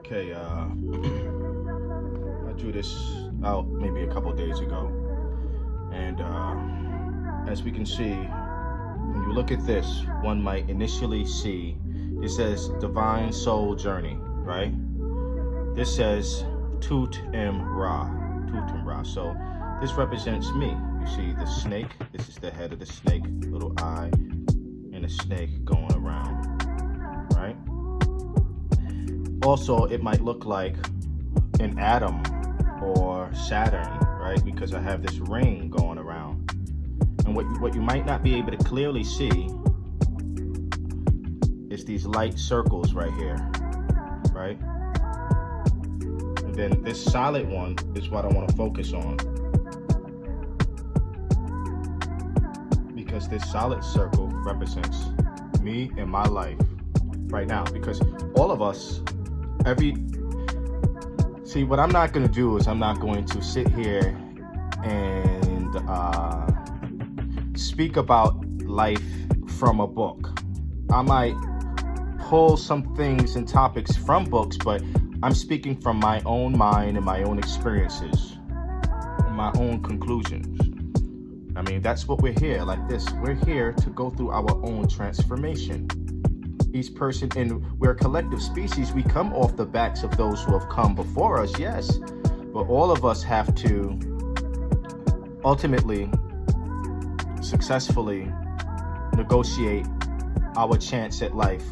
Okay, I drew this out maybe a couple days ago, and as we can see, when you look at this, one might initially see it says Divine Soul Journey, right? This says TutemRa. So this represents me. You see the snake. This is the head of the snake, little eye, and a snake going around, right? Also, it might look like an atom or Saturn, right? Because I have this ring going around. And what you might not be able to clearly see is these light circles right here, right? And then this solid one is what I want to focus on, because this solid circle represents me and my life right now. Because all of us, see, what I'm not going to do is I'm not going to sit here and speak about life from a book. I might pull some things and topics from books, but I'm speaking from my own mind and my own experiences and my own conclusions. I mean, that's what we're here, like this. We're here to go through our own transformation. Each person, and we're a collective species. We come off the backs of those who have come before us, yes, but all of us have to ultimately successfully negotiate our chance at life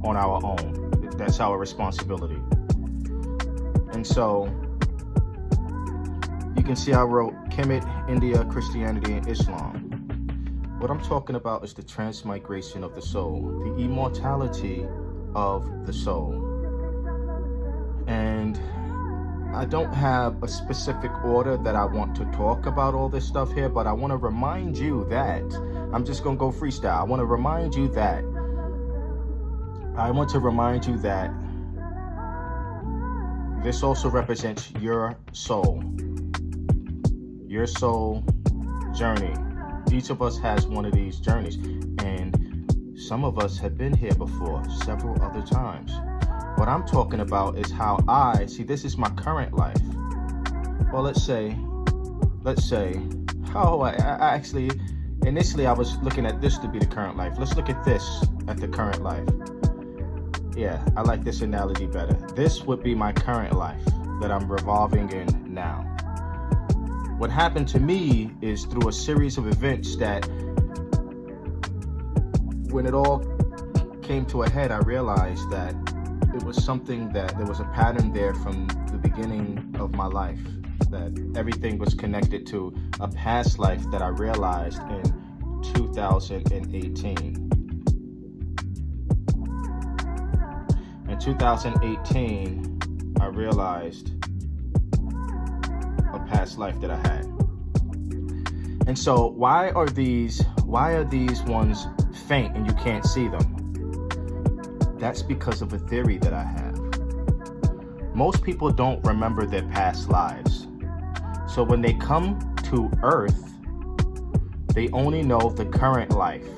on our own. That's our responsibility. And so you can see I wrote Kemet, India, Christianity, and Islam. What I'm talking about is the transmigration of the soul, the immortality of the soul. And I don't have a specific order that I want to talk about all this stuff here, but I want to remind you that, I'm just going to go freestyle. I want to remind you that this also represents your soul journey. Each of us has one of these journeys, and some of us have been here before several other times. What I'm talking about is how I see this is my current life. Well, let's say, initially I was looking at this to be the current life. Let's look at this at the current life. Yeah, I like this analogy better. This would be my current life that I'm revolving in now. What happened to me is through a series of events that, when it all came to a head, I realized that it was something that there was a pattern there from the beginning of my life, that everything was connected to a past life that I realized in 2018. In 2018, I realized a past life that I had. And so why are these ones faint and you can't see them? That's because of a theory that I have. Most people don't remember their past lives. So when they come to Earth, they only know the current life.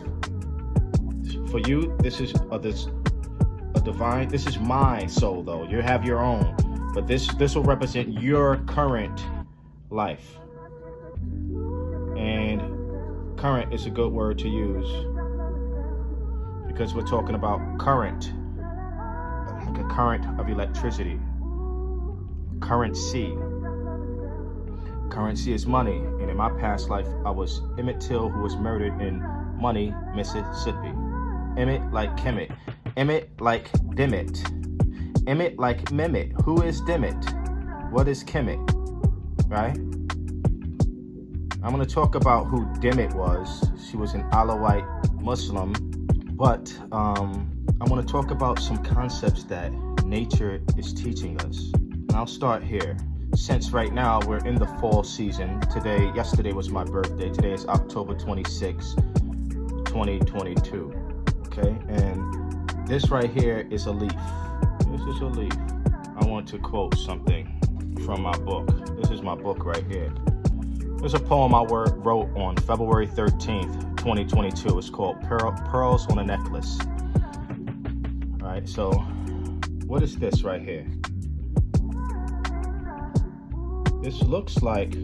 For you, this is a divine, this is my soul though. You have your own, but this will represent your current life. And current is a good word to use because we're talking about current, like a current of electricity. Currency is money, and in my past life I was Emmett Till, who was murdered in Money, Mississippi. Emmett like Kemet, Emmett like Dimit, Emmett like Mehmet. Who is Dimit? What is Kemet? Right? I'm going to talk about who Dimit was. She was an Alawite Muslim, but I want to talk about some concepts that nature is teaching us. And I'll start here. Since right now we're in the fall season, yesterday was my birthday. Today is October 26, 2022. Okay, and this right here is a leaf. This is a leaf. I want to quote something from my book. This is my book right here. There's a poem I wrote on February 13th, 2022. It's called Pearls on a Necklace. All right, so what is this right here? This looks like,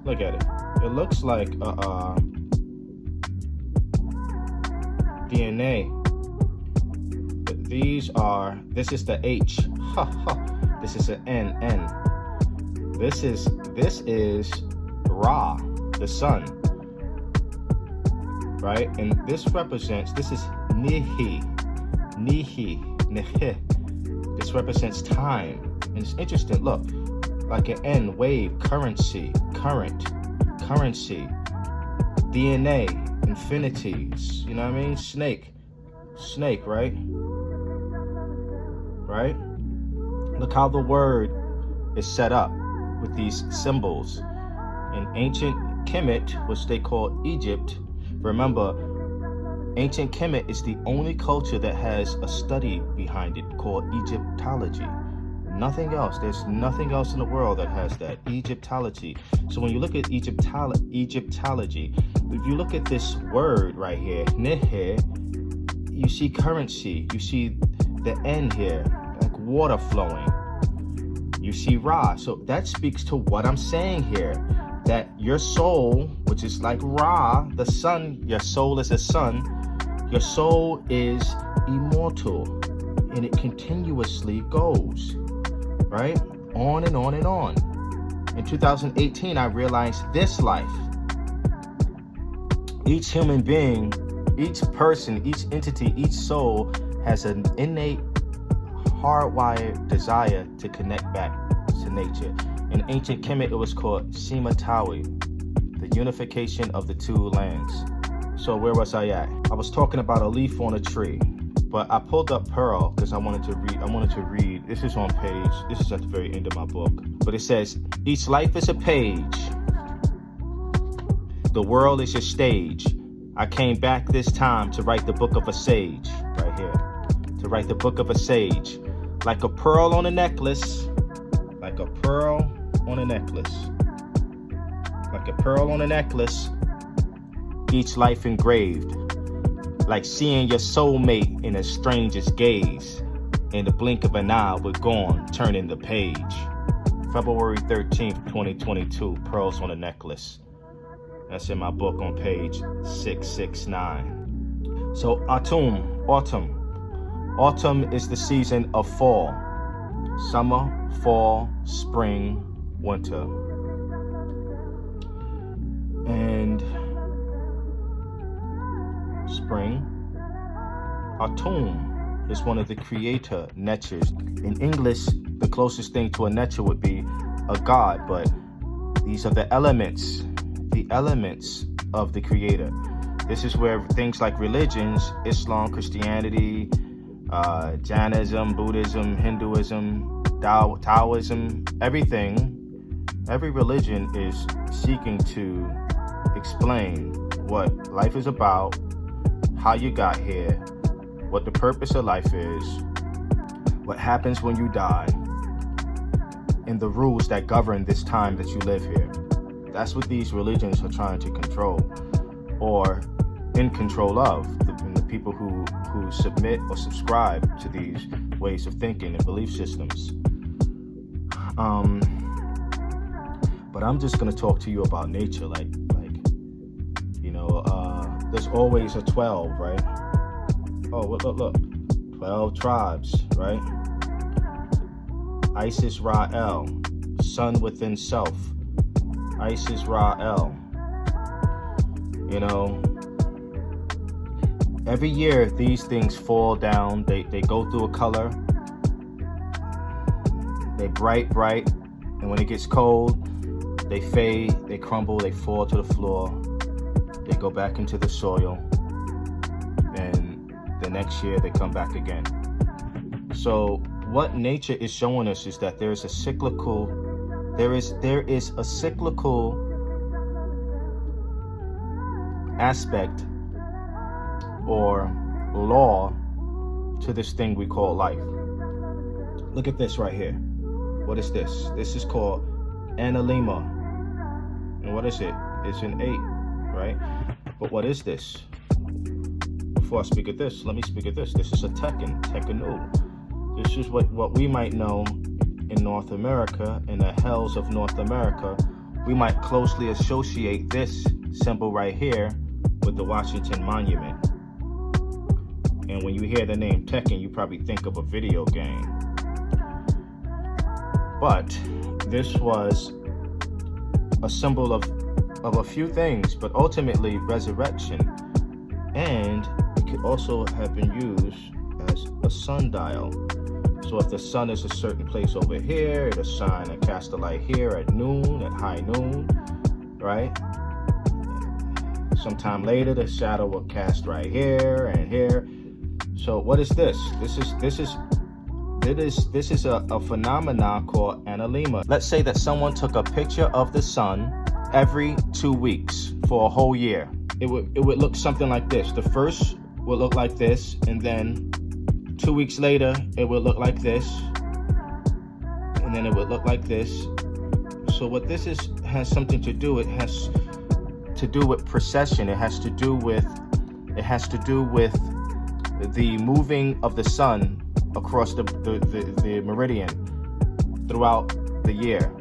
look at it. It looks like DNA. But this is the H. This is an N. This is Ra, the sun. Right? And this is Nihi. This represents time. And it's interesting, look, like an N, wave, current, DNA, infinities, you know what I mean? Snake, right? Right? Look how the word is set up with these symbols. In ancient Kemet, which they call Egypt, remember, ancient Kemet is the only culture that has a study behind it called Egyptology. Nothing else. There's nothing else in the world that has that. Egyptology. So when you look at Egyptology, if you look at this word right here, Nehe, you see currency. You see the N here, like water flowing. You see Ra. So that speaks to what I'm saying here. That your soul, which is like Ra, the sun, your soul is a sun. Your soul is immortal. And it continuously goes. Right? On and on and on. In 2018, I realized this life. Each human being, each person, each entity, each soul has an innate, hardwired desire to connect back to nature. In ancient Kemet, it was called Simatawi, the unification of the two lands. So where was I at? I was talking about a leaf on a tree. But I pulled up Pearl because I wanted to read. This is on page. This is at the very end of my book. But it says, each life is a page. The world is your stage. I came back this time to write the book of a sage. Right here. To write the book of a sage. Like a pearl on a necklace. Like a pearl on a necklace. Like a pearl on a necklace. Each life engraved. Like seeing your soulmate in a stranger's gaze. In the blink of an eye, we're gone, turning the page. February 13th, 2022, Pearls on a Necklace. That's in my book on page 669. So autumn. Autumn is the season of fall. Summer, fall, spring, winter. And spring. Autumn is one of the creator natures. In English, the closest thing to a nature would be a god, but these are the elements of the creator. This is where things like religions, Islam, Christianity, Jainism, Buddhism, Hinduism, Taoism, every religion is seeking to explain what life is about, how you got here, what the purpose of life is, what happens when you die, and the rules that govern this time that you live here. That's what these religions are trying to control, or in control of, the people who submit or subscribe to these ways of thinking and belief systems. But I'm just gonna talk to you about nature, like there's always a 12, right? Oh, look, 12 tribes, right? Isis Ra-El, sun within self. Isis Ra-El. Every year these things fall down. They go through a color. They bright, and when it gets cold, they fade, they crumble, they fall to the floor. They go back into the soil, and the next year they come back again. So what nature is showing us is that there is a cyclical aspect or law to this thing we call life. Look at this right here. What is this? This is called Analema. And what is it? It's an 8, right? But what is this? Before I speak of this, let me speak of this. This is a Tekken. This is what we might know in North America, in the hells of North America. We might closely associate this symbol right here with the Washington Monument. And when you hear the name Tekken, you probably think of a video game. But this was a symbol of a few things, but ultimately resurrection. And it could also have been used as a sundial. So if the sun is a certain place over here, it'll shine and cast a light here at noon, at high noon, right? Sometime later, the shadow will cast right here and here. So what is this? This is a phenomenon called analemma. Let's say that someone took a picture of the sun every 2 weeks for a whole year. It would look something like this. The first would look like this, and then 2 weeks later, it would look like this, and then it would look like this. So what this has something to do. It has to do with precession. It has to do with the moving of the sun across the meridian throughout the year.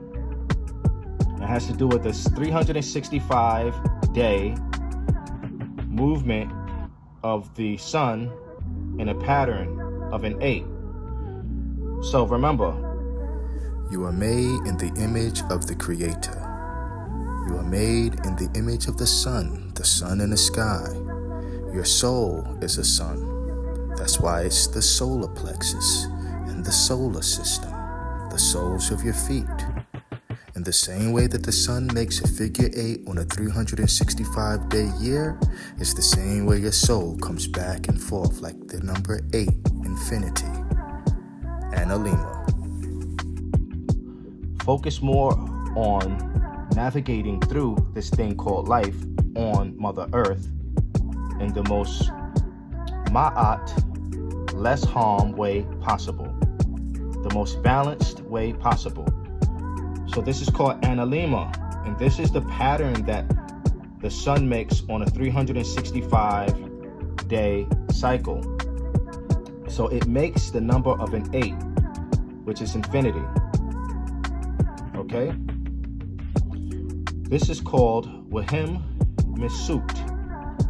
It has to do with this 365-day movement of the sun in a pattern of an 8. So remember, you are made in the image of the Creator. You are made in the image of the sun in the sky. Your soul is a sun. That's why it's the solar plexus and the solar system, the soles of your feet. In the same way that the sun makes a figure 8 on a 365-day year, it's the same way your soul comes back and forth like the number 8, infinity. Analemma. Focus more on navigating through this thing called life on Mother Earth in the most ma'at, less harm way possible, the most balanced way possible. So this is called analemma, and this is the pattern that the sun makes on a 365-day cycle. So it makes the number of an 8, which is infinity. Okay? This is called Wahim Mesut.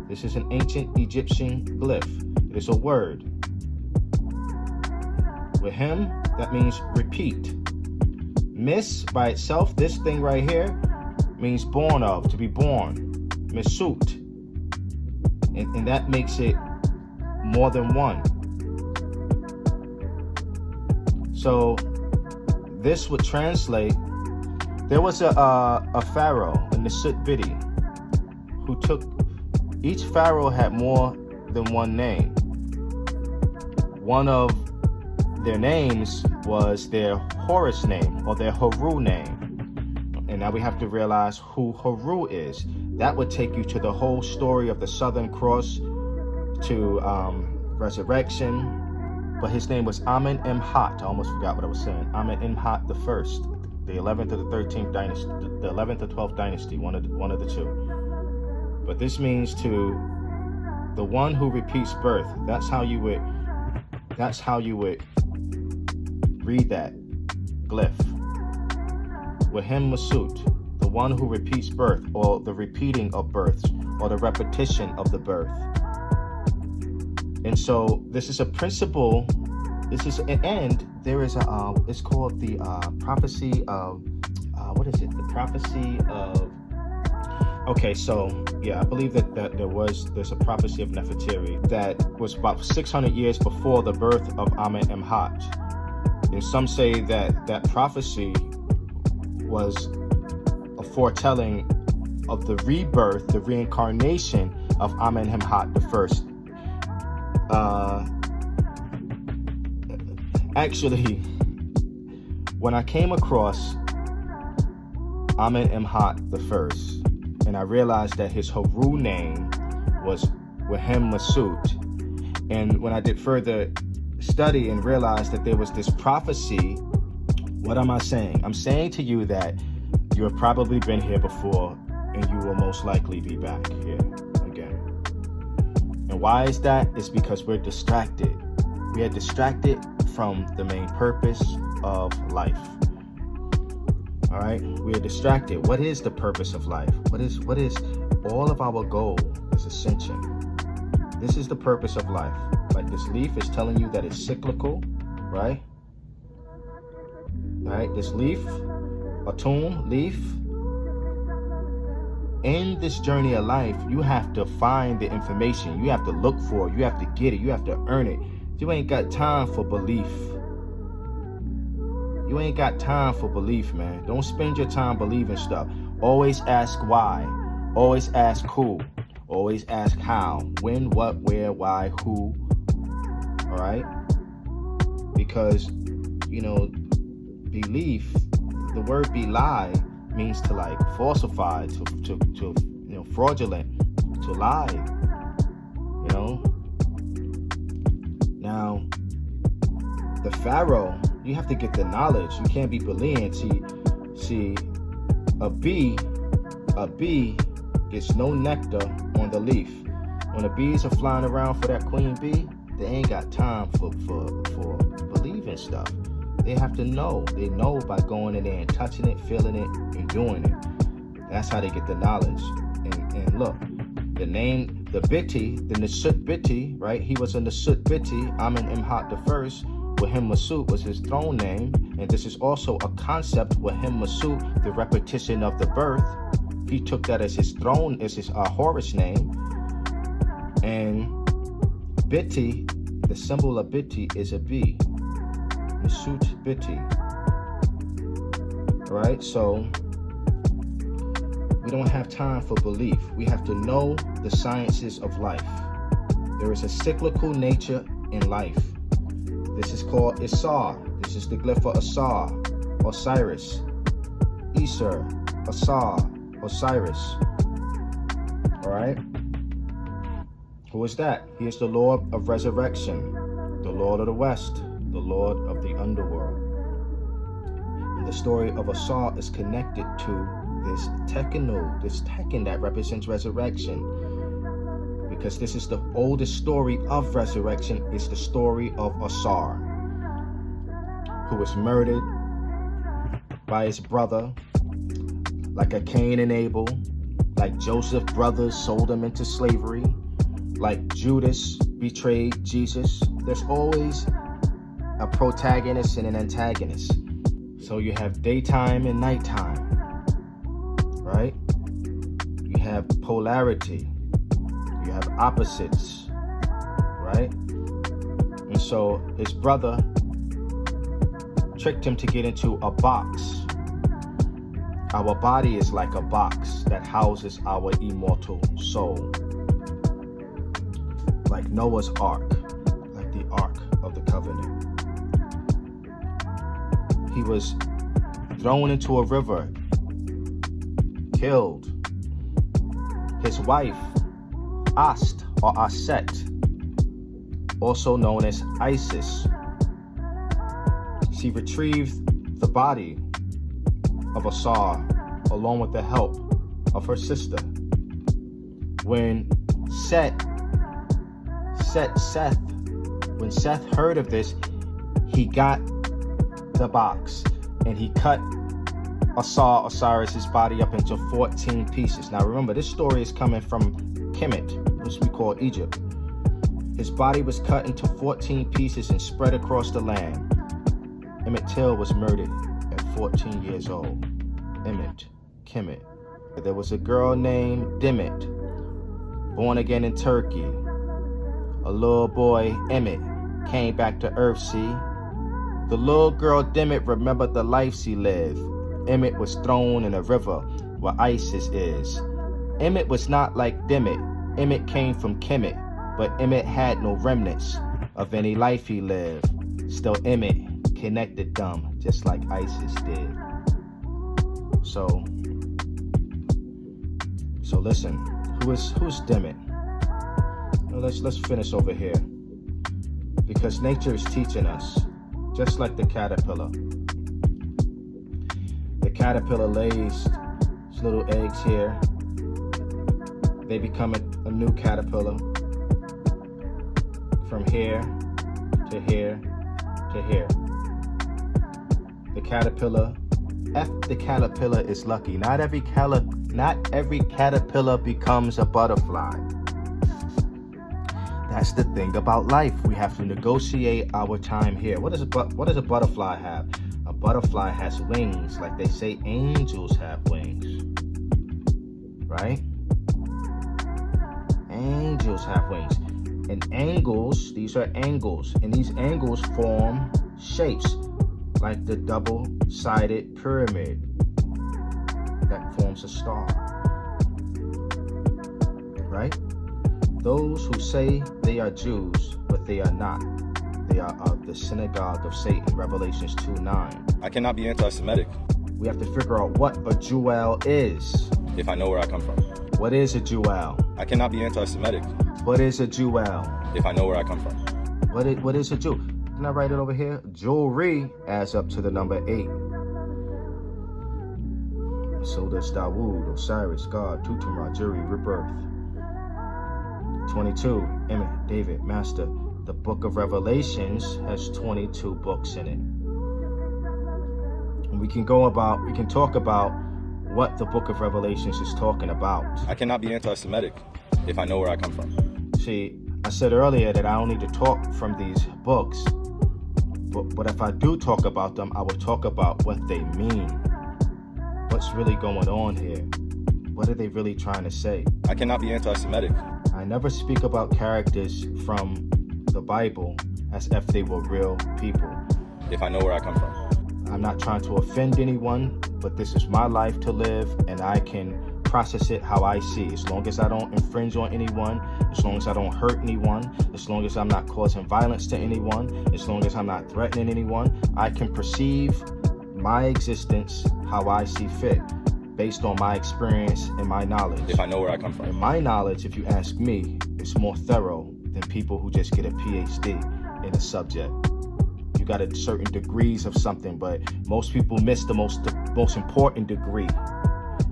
This is an ancient Egyptian glyph. It is a word. Wahim, that means repeat. Mis by itself, this thing right here, means born of, to be born. Mesut. And that makes it more than one. So this would translate, there was a pharaoh in the Sut Bidi who took, each pharaoh had more than one name. One of their names was their Horus name or their Haru name. And now we have to realize who Haru is. That would take you to the whole story of the Southern Cross, to resurrection. But his name was Amen-Imhat. I almost forgot what I was saying. Amen-Imhat the first, the 11th or the 13th dynasty, the 11th or 12th dynasty, one of the two. But this means to the one who repeats birth. That's how you would read that glyph. Wahim Mesut, the one who repeats birth, or the repeating of births, or the repetition of the birth. And so this is a principle. This is an end. There is a. It's called the prophecy of. What is it? The prophecy of. Okay, so yeah, I believe that there's a prophecy of Nefertiti that was about 600 years before the birth of Amen-Imhat. And some say that prophecy was a foretelling of the rebirth, the reincarnation of Amen-Imhat the first. Actually, when I came across Amen-Imhat the first, and I realized that his Haru name was Wahim Mesut, and when I did further study and realized that there was this prophecy, what am I saying? I'm saying to you that you have probably been here before, and you will most likely be back here again. And why is that? It's because we're distracted. We are distracted from the main purpose of life. All right, we are distracted. What is the purpose of life? What is all of our goal is ascension. This is the purpose of life. Like this leaf is telling you that it's cyclical, right? All right, this leaf, a tune, leaf. In this journey of life, you have to find the information. You have to look for it. You have to get it. You have to earn it. You ain't got time for belief. You ain't got time for belief, man. Don't spend your time believing stuff. Always ask why. Always ask who. Always ask how. When, what, where, why, who. All right? Because, belief, the word belie means to like falsify, to fraudulent, to lie. Now, the Pharaoh, you have to get the knowledge. You can't be bullying. See, a bee gets no nectar on the leaf. When the bees are flying around for that queen bee, they ain't got time for believing stuff. They have to know. They know by going in there and touching it, feeling it, and doing it. That's how they get the knowledge. And look, the name, the Biti, the Nasut Biti, right? He was a Nasut Biti, Amen Imhot the first. Wahim Masut was his throne name, and this is also a concept. Wahim Masut, the repetition of the birth, he took that as his throne, as his Horus name. And Biti, the symbol of Biti is a bee. Masut Biti. Right? So we don't have time for belief. We have to know the sciences of life. There is a cyclical nature in life. This is called Isar. This is the glyph for Asar, Osiris. Isar, Asar, Osiris. All right? Who is that? He is the Lord of resurrection, the Lord of the West, the Lord of the underworld. And the story of Asar is connected to this Tekkenu, this Tekken that represents resurrection. Because this is the oldest story of resurrection. It's the story of Asar, who was murdered by his brother, like a Cain and Abel, like Joseph's brothers sold him into slavery, like Judas betrayed Jesus. There's always a protagonist and an antagonist. So you have daytime and nighttime, right? You have polarity. You have opposites, right? And so his brother tricked him to get into a box. Our body is like a box that houses our immortal soul. Like Noah's Ark, like the Ark of the Covenant. He was thrown into a river, killed. His wife, Ast or Aset, also known as Isis, she retrieved the body of Asar along with the help of her sister. When Seth heard of this, he got the box and he cut Osiris's body up into 14 pieces. Now remember, this story is coming from Kemet, which we call Egypt. His body was cut into 14 pieces and spread across the land. Emmett Till was murdered at 14 years old. Emmett, Kemet. There was a girl named Demet, born again in Turkey. A little boy, Emmett, came back to Earth, see? The little girl Demet remembered the life she lived. Emmett was thrown in a river where Isis is. Emmett was not like Demet. Emmett came from Kemet, but Emmett had no remnants of any life he lived. Still, Emmett connected them just like Isis did. So listen, who's Demet? Well, let's finish over here, because nature is teaching us, just like the caterpillar. The caterpillar lays its little eggs here. They become a new caterpillar. From here to here to here. The caterpillar, the caterpillar is lucky. Not every caterpillar becomes a butterfly. That's the thing about life. We have to negotiate our time here. What does a butterfly have? A butterfly has wings, like they say angels have wings. Right? Angels have wings. And angles, these are angles, and these angles form shapes, like the double-sided pyramid that forms a star. Right? Those who say they are Jews, but they are not. They are of the synagogue of Satan, Revelations 2:9. I cannot be anti-Semitic. We have to figure out what a Jewel is. If I know where I come from. What is a Jewel? I cannot be anti-Semitic. What is a Jewel? If I know where I come from. What is a Jew? Can I write it over here? Jewelry adds up to the number 8. So does Dawood, Osiris, God, TutemRa, Jury, rebirth. 22, Emmett, David, Master. The book of Revelations has 22 books in it. And we can talk about what the book of Revelations is talking about. I cannot be anti-Semitic if I know where I come from. See, I said earlier that I don't need to talk from these books, but if I do talk about them, I will talk about what they mean. What's really going on here? What are they really trying to say? I cannot be anti-Semitic. I never speak about characters from the Bible as if they were real people. If I know where I come from. I'm not trying to offend anyone, but this is my life to live, and I can process it how I see. As long as I don't infringe on anyone, as long as I don't hurt anyone, as long as I'm not causing violence to anyone, as long as I'm not threatening anyone, I can perceive my existence how I see fit, based on my experience and my knowledge. If I know where I come from. And my knowledge, if you ask me, is more thorough than people who just get a PhD in a subject. You got a certain degrees of something, but most people miss the most important degree.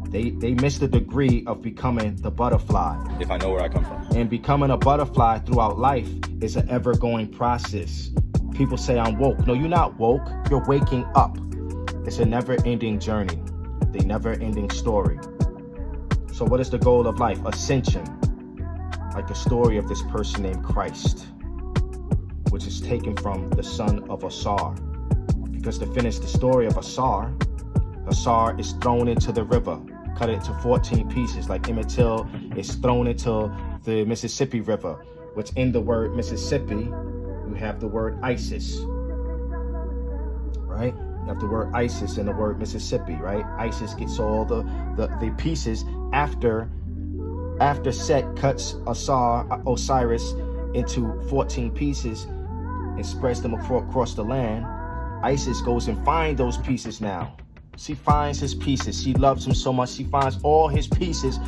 They miss the degree of becoming the butterfly. If I know where I come from. And becoming a butterfly throughout life is an ever-going process. People say I'm woke. No, you're not woke. You're waking up. It's a never-ending journey, the never-ending story. So what is the goal of life? Ascension. Like the story of this person named Christ, which is taken from the son of Asar. Because to finish the story of Asar is thrown into the river, cut it into 14 pieces, like Emmett Till is thrown into the Mississippi River, which in the word Mississippi, you have the word ISIS, right? You have the word ISIS in the word Mississippi, right? ISIS gets all the pieces after Set cuts Osiris into 14 pieces and spreads them across the land. Isis goes and finds those pieces now. She finds his pieces. She loves him so much. She finds all his pieces,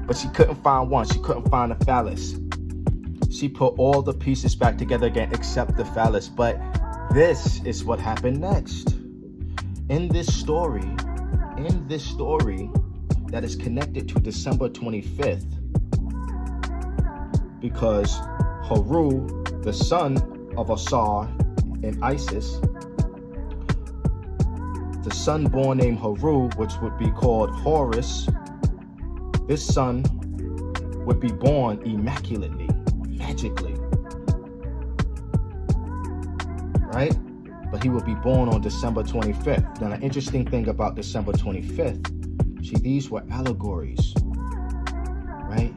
but she couldn't find one. She couldn't find the phallus. She put all the pieces back together again except the phallus. But this is what happened next. In this story that is connected to December 25th, because Haru, the son of Asar and Isis, the son born named Haru, which would be called Horus, this son would be born immaculately, magically, right? But he would be born on December 25th. Now, the interesting thing about December 25th, see, these were allegories, right?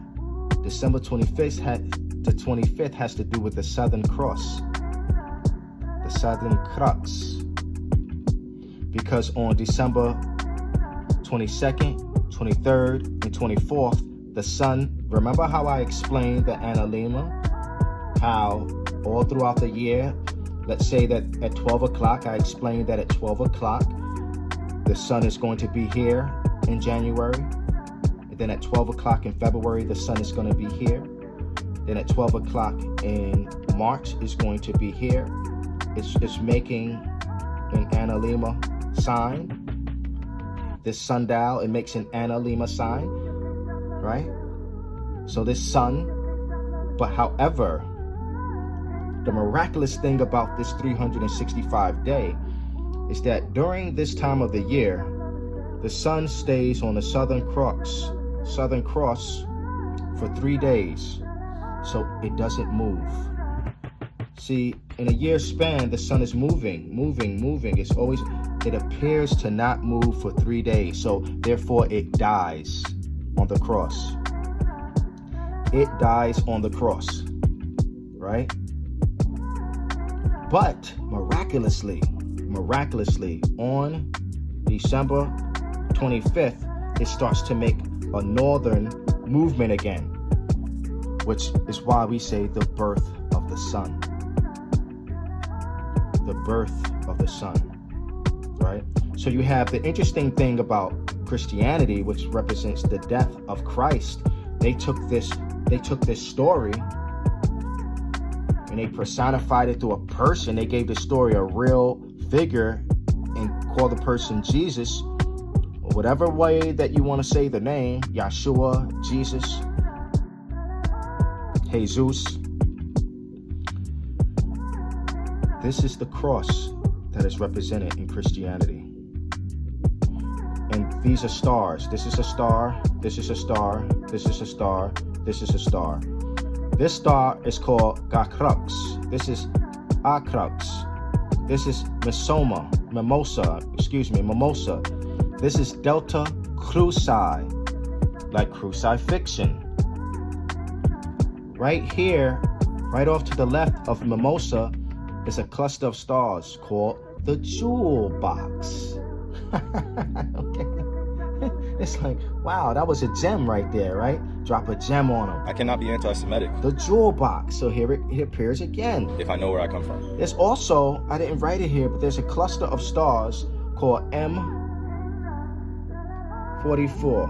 December 25th has to do with the Southern Cross, the Southern Crux. Because on December 22nd, 23rd, and 24th, the sun, remember how I explained the analema? How all throughout the year, let's say that at 12 o'clock, I explained that at 12 o'clock, the sun is going to be here in January. And then at 12 o'clock in February, the sun is going to be here. Then at 12 o'clock in March, it's going to be here. It's making an analema sign. This sundial, it makes an analema sign, right? So this sun, but however, the miraculous thing about this 365 day is that during this time of the year, the sun stays on the southern cross for 3 days, so it doesn't move. See, in a year span, the sun is moving. It appears to not move for 3 days, so therefore it dies on the cross. It dies on the cross, right? But miraculously, on December 25th, it starts to make a northern movement again, which is why we say the birth of the sun. The birth of the sun, right? So you have the interesting thing about Christianity, which represents the death of Christ. They took this story and they personified it through a person. They gave the story a real figure and called the person Jesus, or whatever way that you want to say the name, Yeshua, Jesus, Jesus. This is the cross that is represented in Christianity. And these are stars. This is a star, this is a star, this is a star, this is a star. This star is called Gacrux. This is Acrux. This is Mimosa. This is Delta Cruci, like crucifixion. Right here, right off to the left of Mimosa, is a cluster of stars called the jewel box. Okay. It's like, wow, that was a gem right there, right? Drop a gem on them. I cannot be anti-Semitic The jewel box. So here it appears again. if I know where I come from. There's also, I didn't write it here, but there's a cluster of stars called M44.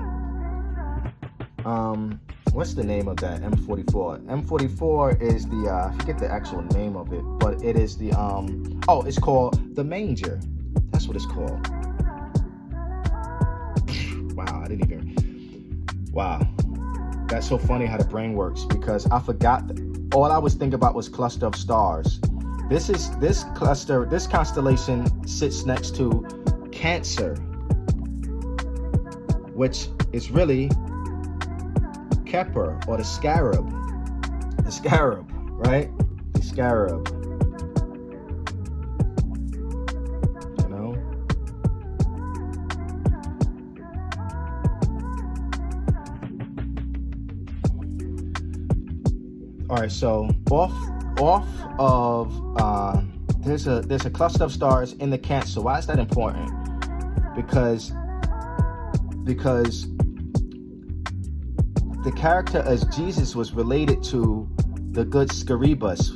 What's the name of that? M44. M44 is the I forget the actual name of it, but it is the it's called the manger. That's what it's called. Wow, that's so funny how the brain works, because I forgot all I was thinking about was cluster of stars. This constellation sits next to Cancer, which is really Kepler, or the scarab, right? The scarab, you know? All right, so off of there's a cluster of stars in the Cancer. Why is that important? Because the character as Jesus was related to the good Scarabus,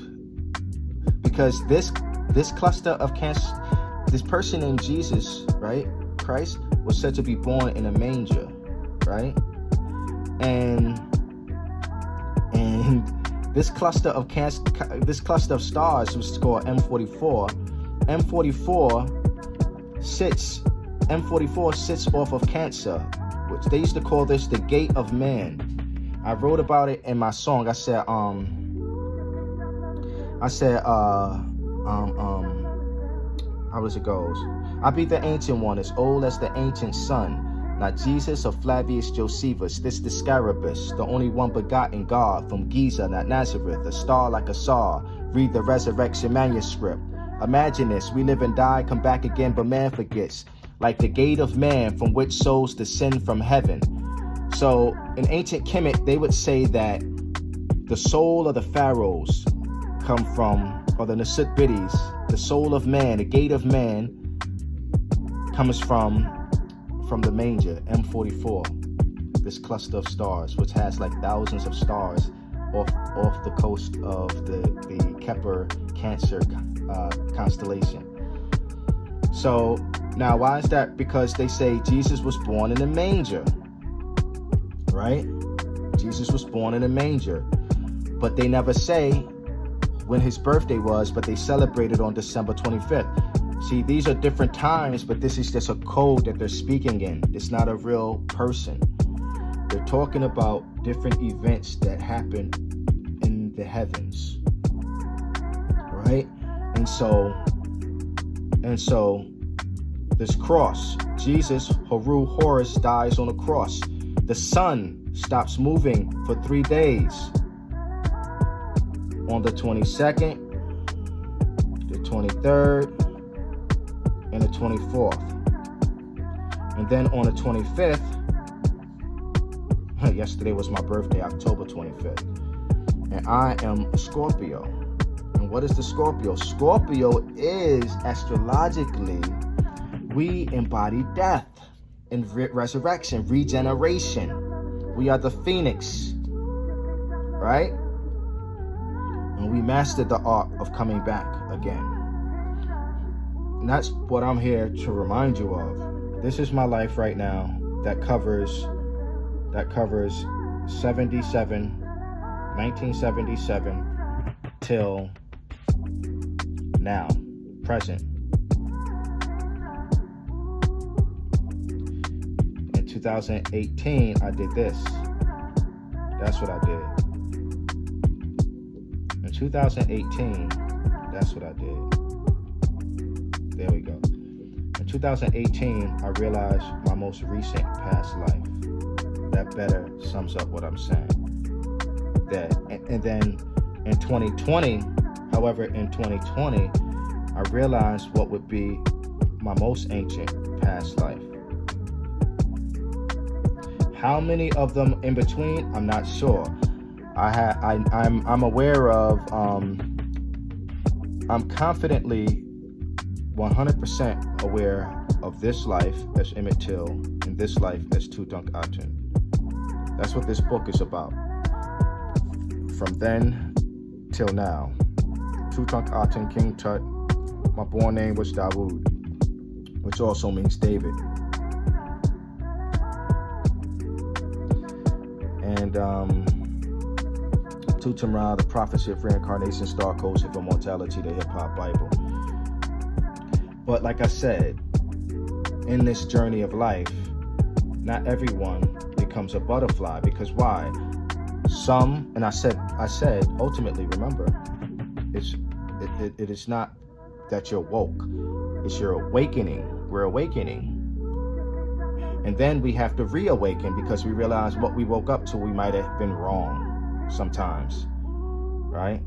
because this cluster of Cancer, this person named Jesus, right, Christ, was said to be born in a manger, right, and this cluster of stars was called M44. M44 sits off of Cancer, which they used to call this the gate of man. I wrote about it in my song. I said how does it goes? I be the ancient one, as old as the ancient sun. Not Jesus or Flavius Josephus, this the Scarabus, the only one begotten God from Giza, not Nazareth, a star like a Tsar. Read the resurrection manuscript. Imagine this, we live and die, come back again, but man forgets. Like the gate of man from which souls descend from heaven. So in ancient Kemet, they would say that the soul of the pharaohs come from, or the Nasut Biddies, the soul of man, the gate of man, comes from the manger, M44, this cluster of stars, which has like thousands of stars off the coast of the Kepler Cancer constellation. So now why is that? Because they say Jesus was born in a manger, right? Jesus was born in a manger, but they never say when his birthday was, but they celebrated on December 25th. See, these are different times, but this is just a code that they're speaking in. It's not a real person. They're talking about different events that happen in the heavens. And so this cross, Jesus, Haru Horus, dies on a cross. The sun stops moving for 3 days. On the 22nd, the 23rd, and the 24th. And then on the 25th, yesterday was my birthday, October 25th. And I am a Scorpio. And what is the Scorpio? Scorpio is, astrologically, we embody death and resurrection, regeneration. We are the phoenix, right? And we mastered the art of coming back again. And that's what I'm here to remind you of. This is my life right now that covers 1977 till now, present. In 2018, I did this. That's what I did. In 2018, that's what I did. There we go. In 2018, I realized my most recent past life. That better sums up what I'm saying. And then in 2020, however, in 2020, I realized what would be my most ancient past life. How many of them in between? I'm not sure. I'm aware of. I'm confidently 100% aware of this life as Emmett Till and this life as Tutankhamun. That's what this book is about. From then till now. Tutankhamun, King Tut. My born name was Dawood, which also means David. And TutemRa, the prophecy of reincarnation, star codes of immortality, the hip-hop Bible. But like I said, in this journey of life, not everyone becomes a butterfly, because why? Some, and I said, ultimately, remember, it is not that you're woke, it's your awakening. We're awakening. And then we have to reawaken because we realize what we woke up to, we might have been wrong sometimes, right?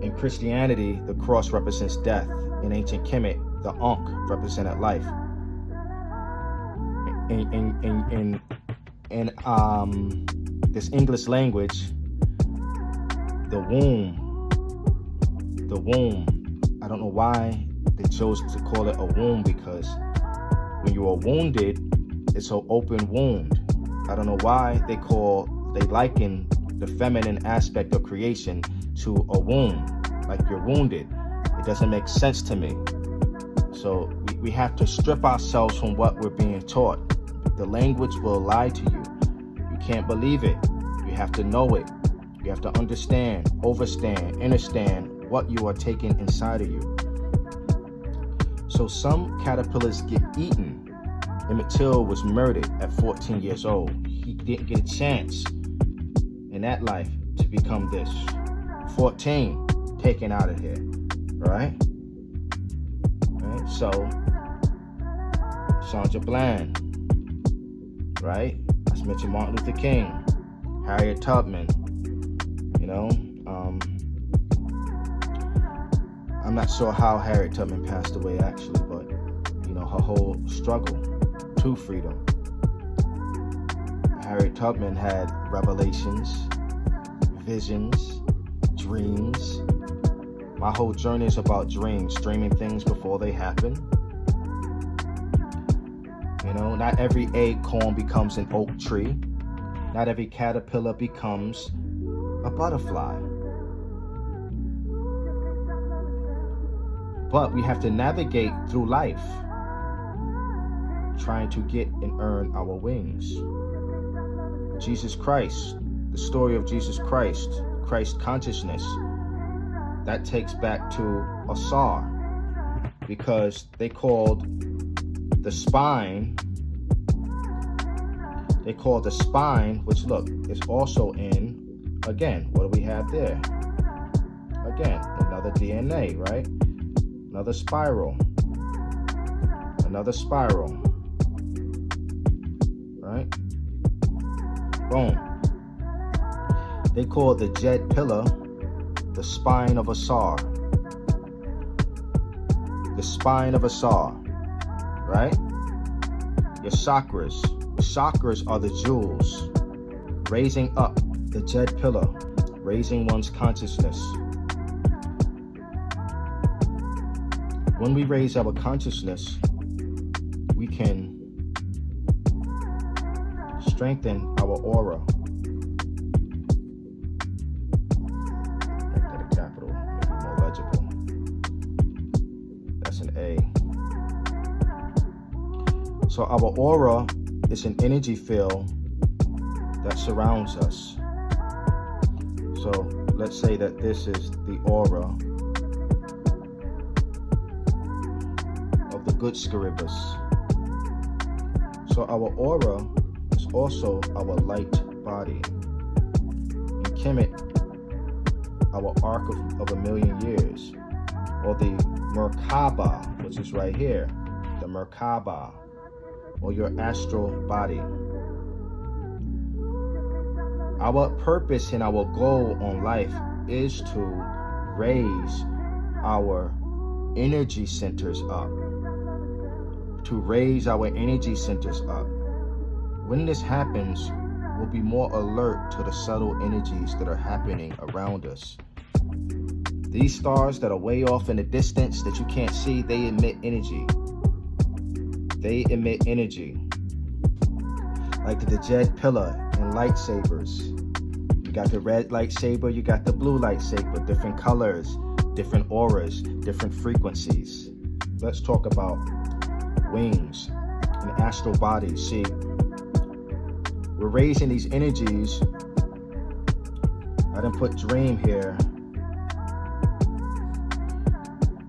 In Christianity, the cross represents death. In ancient Kemet, the Ankh represented life. In this English language, the womb, I don't know why they chose to call it a womb, because when you are wounded, it's an open wound. I don't know why they liken the feminine aspect of creation to a womb, like you're wounded. It doesn't make sense to me. So we have to strip ourselves from what we're being taught. The language will lie to you. You can't believe it. You have to know it. You have to understand, understand what you are taking inside of you. So some caterpillars get eaten. Emmett Till was murdered at 14 years old. He didn't get a chance in that life to become this. 14, taken out of here, right? So, Sandra Bland, right? I mentioned Martin Luther King, Harriet Tubman, I'm not sure how Harriet Tubman passed away actually, but her whole struggle to freedom. Harriet Tubman had revelations, visions, dreams. My whole journey is about dreams, dreaming things before they happen. Not every acorn becomes an oak tree. Not every caterpillar becomes a butterfly. But we have to navigate through life, trying to get and earn our wings. Jesus Christ, the story of Jesus Christ, Christ consciousness, that takes back to Asar, because they called the spine, which look, is also in, again, what do we have there? Again, another DNA, right? Another spiral. Another spiral. Right? Boom. They call it the Jed pillar the spine of a saw. The spine of a saw. Right? Your chakras. Chakras are the jewels. Raising up the Jed pillar. Raising one's consciousness. When we raise our consciousness, we can strengthen our aura. Make that a capital, make it more legible. That's an A. So our aura is an energy field that surrounds us. So let's say that this is the aura of the good Scaribus. So our aura is also our light body. In Kemet, our arc of a million years, or the Merkaba, which is right here, the Merkaba, or your astral body. Our purpose and our goal on life is to raise our energy centers up. To raise our energy centers up. When this happens, we'll be more alert to the subtle energies that are happening around us. These stars that are way off in the distance that you can't see, they emit energy. They emit energy. Like the Jed pillar and lightsabers. You got the red lightsaber, you got the blue lightsaber, different colors, different auras, different frequencies. Let's talk about wings and astral bodies. See, we're raising these energies. I didn't put dream here,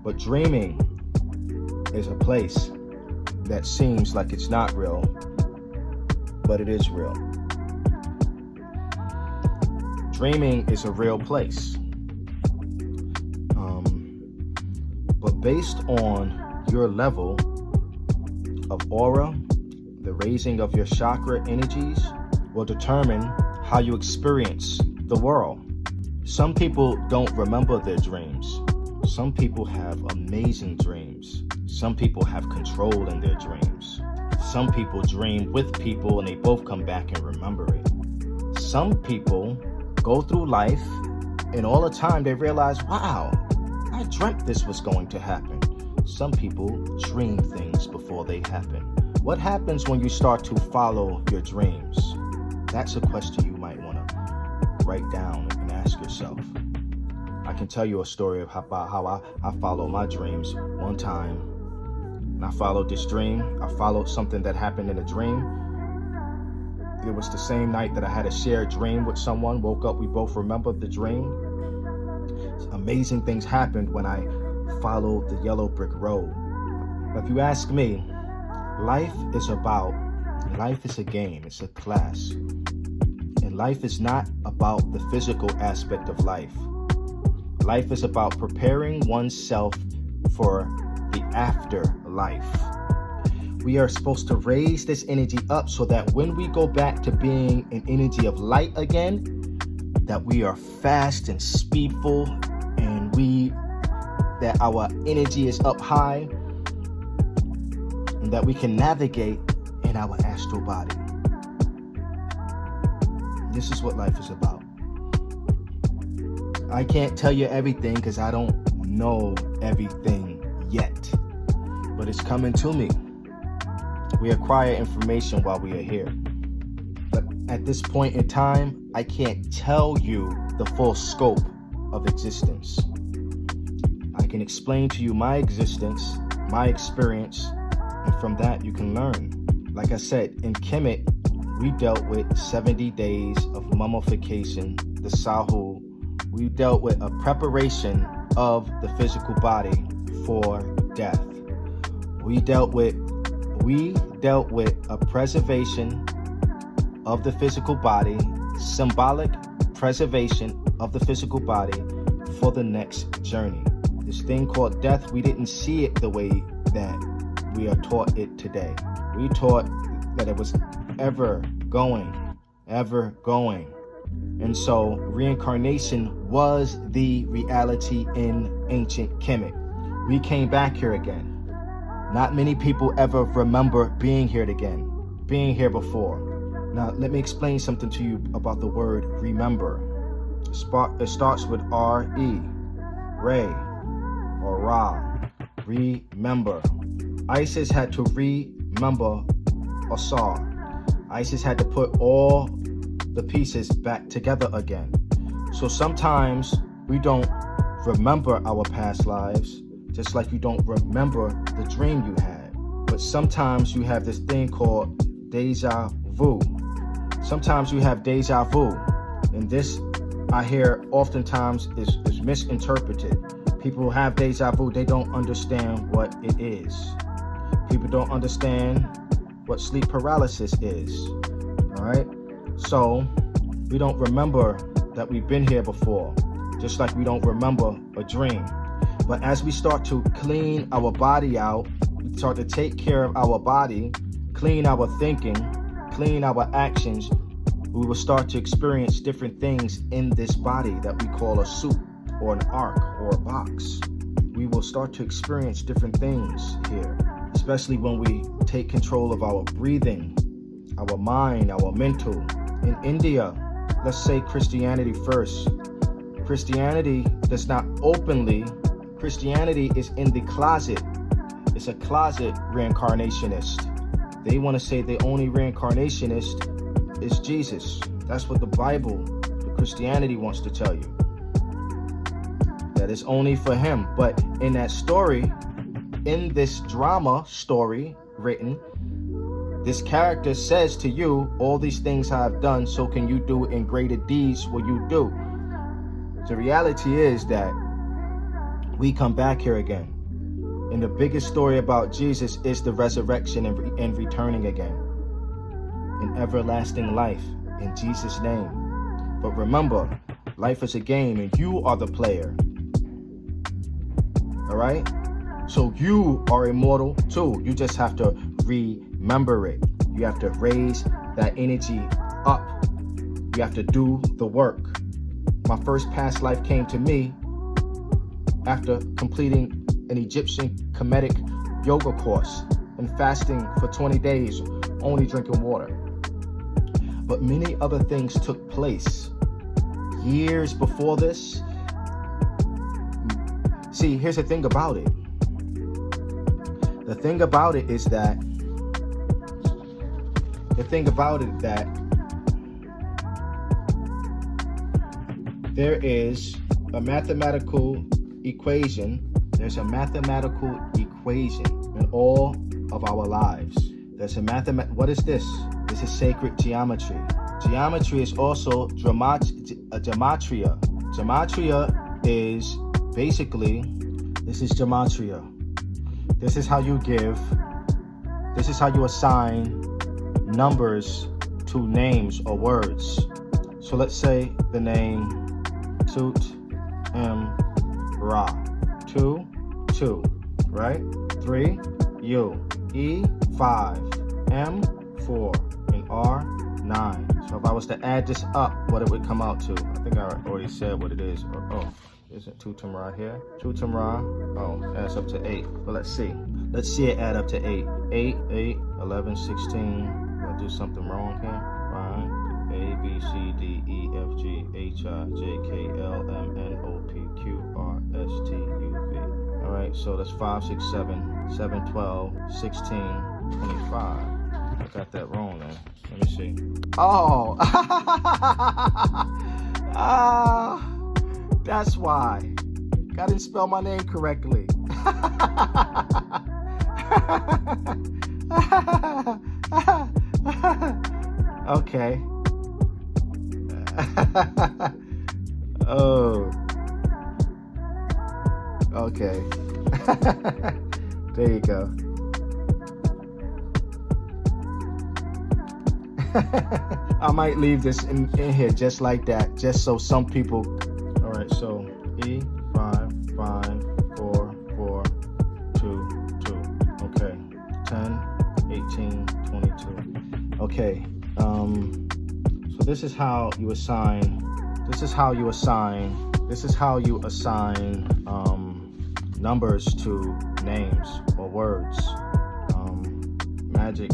but dreaming is a place that seems like it's not real, but it is real. Dreaming is a real place. But based on your level of aura, the raising of your chakra energies will determine how you experience the world. Some people don't remember their dreams. Some people have amazing dreams. Some people have control in their dreams. Some people dream with people and they both come back and remember it. Some people go through life and all the time they realize, wow, I dreamt this was going to happen. Some people dream things before they happen. What happens when you start to follow your dreams? That's a question you might want to write down and ask yourself. I can tell you a story about how I followed my dreams. One time, and I followed this dream. I followed something that happened in a dream. It was the same night that I had a shared dream with someone. Woke up, we both remembered the dream. Amazing things happened when I followed the yellow brick road. But if you ask me, life is a game, it's a class. And life is not about the physical aspect of life. Life is about preparing oneself for the afterlife. We are supposed to raise this energy up so that when we go back to being an energy of light again, that we are fast and speedful, and that our energy is up high, and that we can navigate in our astral body. This is what life is about. I can't tell you everything because I don't know everything yet, but it's coming to me. We acquire information while we are here. But at this point in time, I can't tell you the full scope of existence. I can explain to you my existence, my experience, and from that you can learn. Like I said, in Kemet, we dealt with 70 days of mummification, the Sahu. We dealt with a preparation of the physical body for death. We dealt with a preservation of the physical body, symbolic preservation of the physical body for the next journey. This thing called death, we didn't see it the way that we are taught it today. We taught that it was ever going. And so reincarnation was the reality in ancient Kemet. We came back here again. Not many people ever remember being here before. Now, let me explain something to you about the word remember. It starts with R-E, Ray, or Ra, remember. Isis had to remember Asar. Isis had to put all the pieces back together again. So sometimes we don't remember our past lives, just like you don't remember the dream you had. But sometimes you have this thing called deja vu. Sometimes you have deja vu. And this, I hear oftentimes, is misinterpreted. People who have deja vu, they don't understand what it is. People don't understand what sleep paralysis is. All right? So we don't remember that we've been here before, just like we don't remember a dream. But as we start to clean our body out, we start to take care of our body, clean our thinking, clean our actions, we will start to experience different things in this body that we call a suit or an ark or a box. We will start to experience different things here, especially when we take control of our breathing, our mind, our mental. In India, let's say Christianity first. Christianity does not openly, Christianity is in the closet. It's a closet reincarnationist. They want to say the only reincarnationist is Jesus. That's what the Bible, the Christianity wants to tell you. That it's only for him. But in that story, in this drama story written, this character says to you, all these things I have done, so can you do in greater deeds what you do. The reality is that we come back here again. And the biggest story about Jesus is the resurrection and returning again. In everlasting life, in Jesus' name. But remember, life is a game and you are the player. All right? So you are immortal too. You just have to remember it. You have to raise that energy up. You have to do the work. My first past life came to me after completing an Egyptian Kemetic yoga course and fasting for 20 days, only drinking water. But many other things took place years before this. See, here's the thing about it. The thing about it is that there is a mathematical equation. There's a mathematical equation in all of our lives. There's a what is this? This is sacred geometry. Geometry is also gematria. Gematria is basically, this is gematria. This is how you assign numbers to names or words. So let's say the name TutemRa. 2, right? 3, U, E, 5, M, 4, and R, 9. So if I was to add this up, what it would come out to? I think I already said what it is. Oh, isn't TutemRa here? TutemRa, adds up to 8. But let's see. Let's see it add up to 8. 8, 11, 16. Did I do something wrong here? 5, A, B, C, D, E, F, G, H, I, J, K, L, M, N, O, P, Q, R, S, T, U, V. All right, so that's 5, 6, 7, 7, 12, 16, 25. I got that wrong, man. Let me see. Oh, that's why. I didn't spell my name correctly. Okay. Oh. Okay. There you go. I might leave this in here just like that, just so some people. All right, so E Okay. So this is how you assign. Numbers to names or words. Magic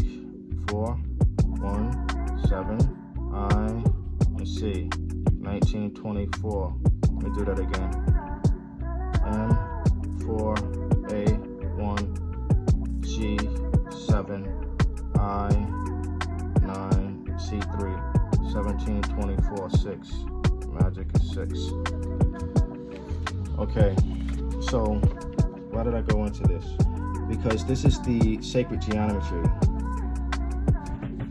4, 1, 7, I, and C. 1924. Let me do that again. M, 4, A, 1, G, 7, I, 9, C, 3. 1724, 6. Magic is 6. Okay, so why did I go into this? Because this is the sacred geometry.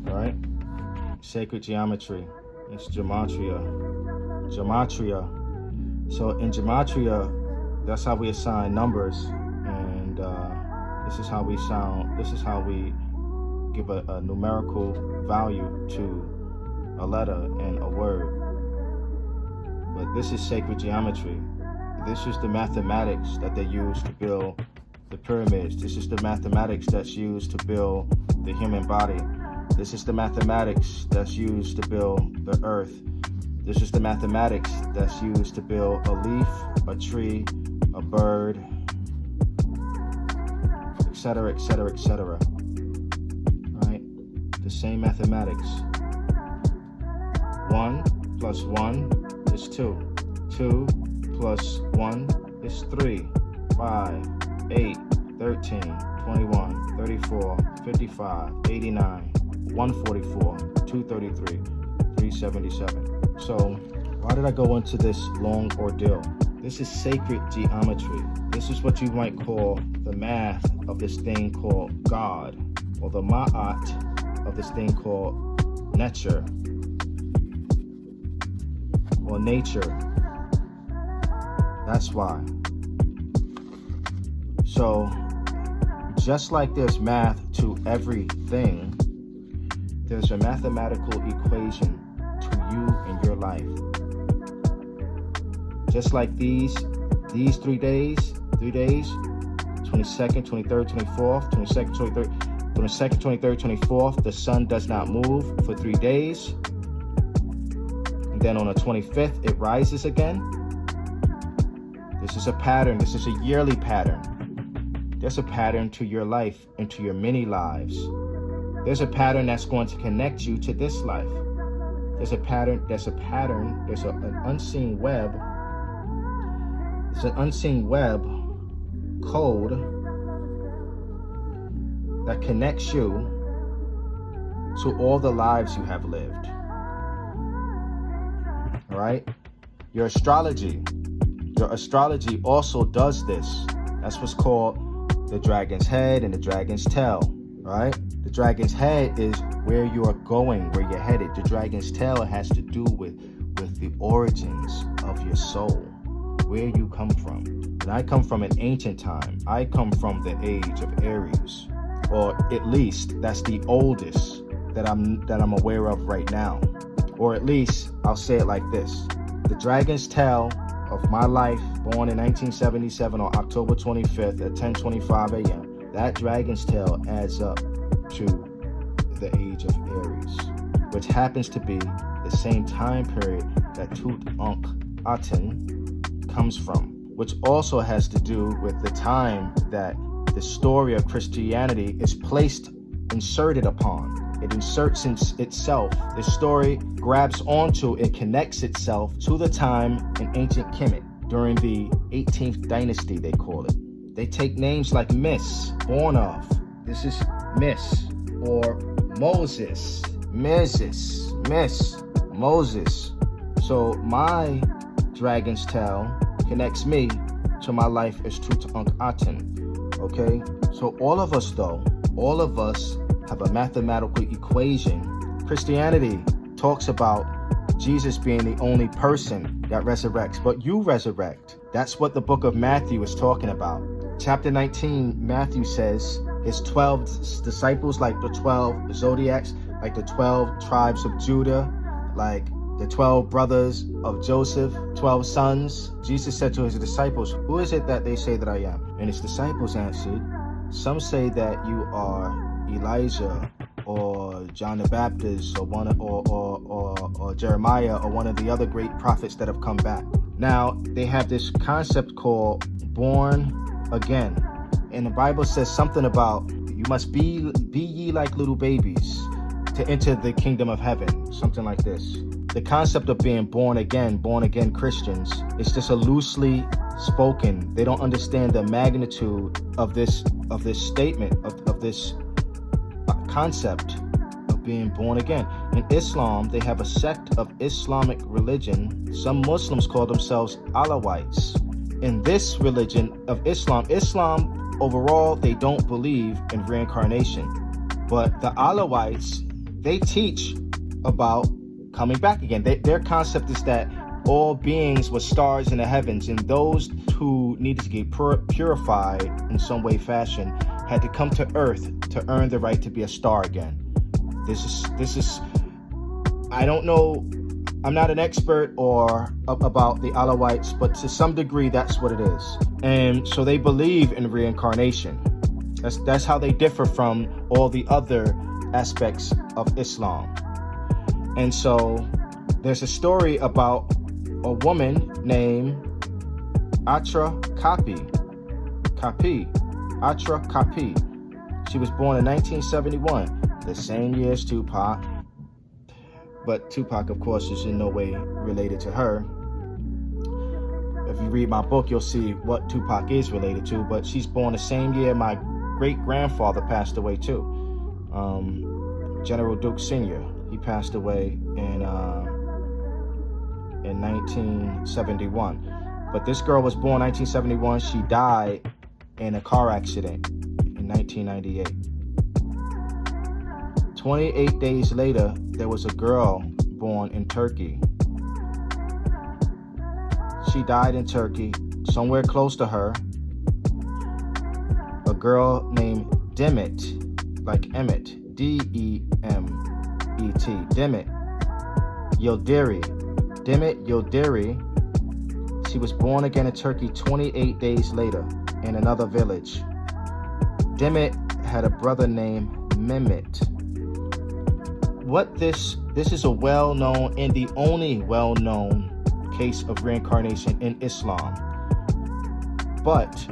Alright? Sacred geometry. It's gematria. Gematria. So in gematria, that's how we assign numbers, and this is how we give a numerical value to a letter and a word. But this is sacred geometry. This is the mathematics that they use to build the pyramids. This is the mathematics that's used to build the human body. This is the mathematics that's used to build the earth. This is the mathematics that's used to build a leaf, a tree, a bird, etc., etc., etc. Right? The same mathematics. 1 plus 1 is 2. 2 plus 1 is 3. 5, 8, 13, 21, 34, 55, 89, 144, 233, 377. So, why did I go into this long ordeal? This is sacred geometry. This is what you might call the math of this thing called God, or the ma'at of this thing called nature, or nature. That's why. So, just like there's math to everything, there's a mathematical equation to you and your life. Just like these 3 days, 22nd, 23rd, 24th, 22nd, 23rd, 24th, the sun does not move for 3 days. And then on the 25th, it rises again. This is a pattern. This is a yearly pattern. There's a pattern to your life and to your many lives. There's a pattern that's going to connect you to this life. There's an unseen web. It's an unseen web code that connects you to all the lives you have lived. All right? Your astrology also does this. That's what's called the dragon's head and the dragon's tail, right? The dragon's head is where you are going, where you're headed. The dragon's tail has to do with the origins of your soul, where you come from. And I come from an ancient time. I come from the age of Aries, or at least that's the oldest that I'm aware of right now. Or at least I'll say it like this: the dragon's tail of my life, born in 1977 on October 25th at 10:25 a.m. That dragon's tail adds up to the age of Aries, which happens to be the same time period that TutemRa comes from, which also has to do with the time that the story of Christianity is inserted upon. It inserts itself. The story grabs onto, it connects itself to the time in ancient Kemet during the 18th dynasty, they call it. They take names like Miss, born of. This is Miss, or Moses, Mrs., Miss, Moses. So my dragon's tail connects me to my life as TutemRa. Okay? So all of us have a mathematical equation. Christianity talks about Jesus being the only person that resurrects, but you resurrect. That's what the book of Matthew is talking about. Chapter 19, Matthew says his 12 disciples, like the 12 zodiacs, like the 12 tribes of Judah, like the 12 brothers of Joseph, 12 sons. Jesus said to his disciples, "Who is it that they say that I am?" And his disciples answered, "Some say that you are Elijah, or John the Baptist or or Jeremiah or one of the other great prophets that have come back. Now, they have this concept called born again. And the Bible says something about you must be ye like little babies to enter the kingdom of heaven, something like this. The concept of being born again Christians, is just a loosely spoken. They don't understand the magnitude of this statement, of this concept of being born again. In Islam, they have a sect of Islamic religion. Some Muslims call themselves Alawites. In this religion of Islam overall, they don't believe in reincarnation. But the Alawites, they teach about coming back again. Their concept is that all beings were stars in the heavens, and those who needed to get purified in some way, fashion, had to come to Earth to earn the right to be a star again. This is. I don't know. I'm not an expert about the Alawites, but to some degree, that's what it is. And so they believe in reincarnation. That's how they differ from all the other aspects of Islam. And so there's a story about a woman named Atra Kapi. She was born in 1971, the same year as Tupac. But Tupac, of course, is in no way related to her. If you read my book, you'll see what Tupac is related to. But she's born the same year my great-grandfather passed away, too. General Duke Sr. He passed away in 1971. But this girl was born 1971. She died in a car accident in 1998. 28 days later, there was a girl born in Turkey. She died in Turkey, somewhere close to her. A girl named Demet, like Emmett, Demet, Demet Yıldırı. She was born again in Turkey 28 days later in another village. Demet had a brother named Mehmet. This is a well-known and the only well-known case of reincarnation in Islam. But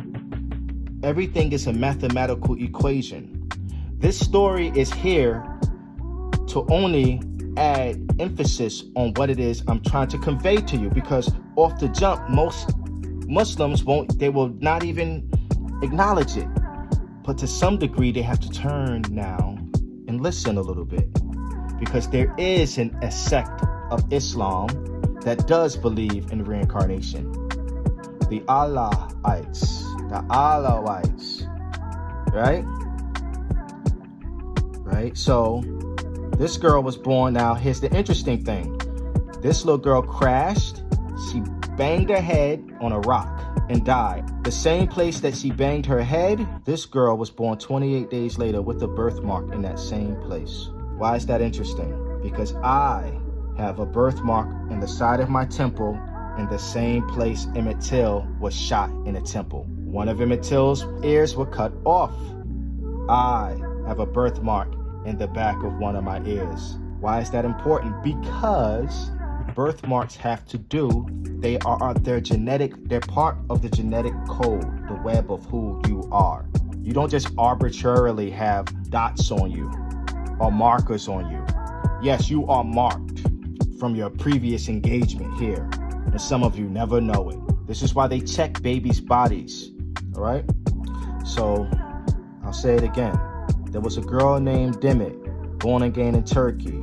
everything is a mathematical equation. This story is here to only add emphasis on what it is I'm trying to convey to you, because off the jump, most Muslims will not even acknowledge it. But to some degree, they have to turn now and listen a little bit, because there is a sect of Islam that does believe in reincarnation. The Alawites, right? So this girl was born. Now, here's the interesting thing. This little girl crashed. She banged her head on a rock and died. The same place that she banged her head, this girl was born 28 days later with a birthmark in that same place. Why is that interesting? Because I have a birthmark in the side of my temple in the same place Emmett Till was shot in a temple. One of Emmett Till's ears were cut off. I have a birthmark in the back of one of my ears. Why is that important? Because birthmarks have to do, they're part of the genetic code, the web of who you are. You don't just arbitrarily have dots on you or markers on you. Yes, you are marked from your previous engagement here, and some of you never know it. This is why they check babies' bodies, all right? So, I'll say it again. There was a girl named Demet, born again in Turkey.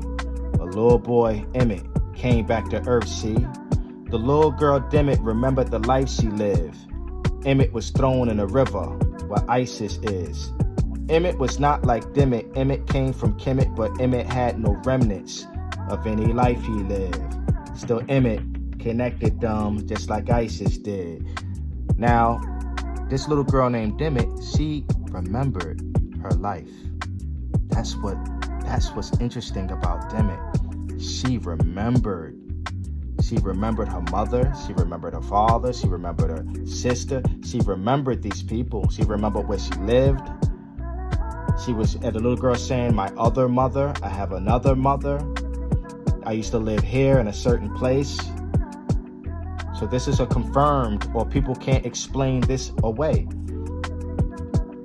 A little boy, Emmett, came back to Earth, see? The little girl, Demet, remembered the life she lived. Emmett was thrown in a river where ISIS is. Emmett was not like Demet. Emmett came from Kemet, but Emmett had no remnants of any life he lived. Still, Emmett connected them just like ISIS did. Now, this little girl named Demet, she remembered her life. That's what's interesting about Demet. She remembered her mother, she remembered her father, she remembered her sister, she remembered these people, she remembered where she lived. She was a little girl saying, my other mother, I have another mother. I used to live here in a certain place. So this is a confirmed, or people can't explain this away.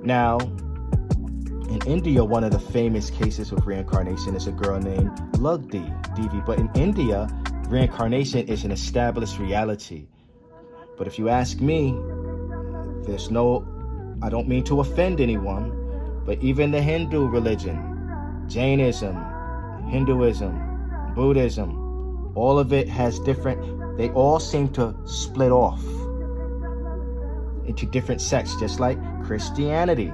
Now, in India, one of the famous cases of reincarnation is a girl named Lugdi, Devi. But in India, reincarnation is an established reality. But if you ask me, I don't mean to offend anyone, but even the Hindu religion, Jainism, Hinduism, Buddhism, all of it has they all seem to split off into different sects, just like Christianity.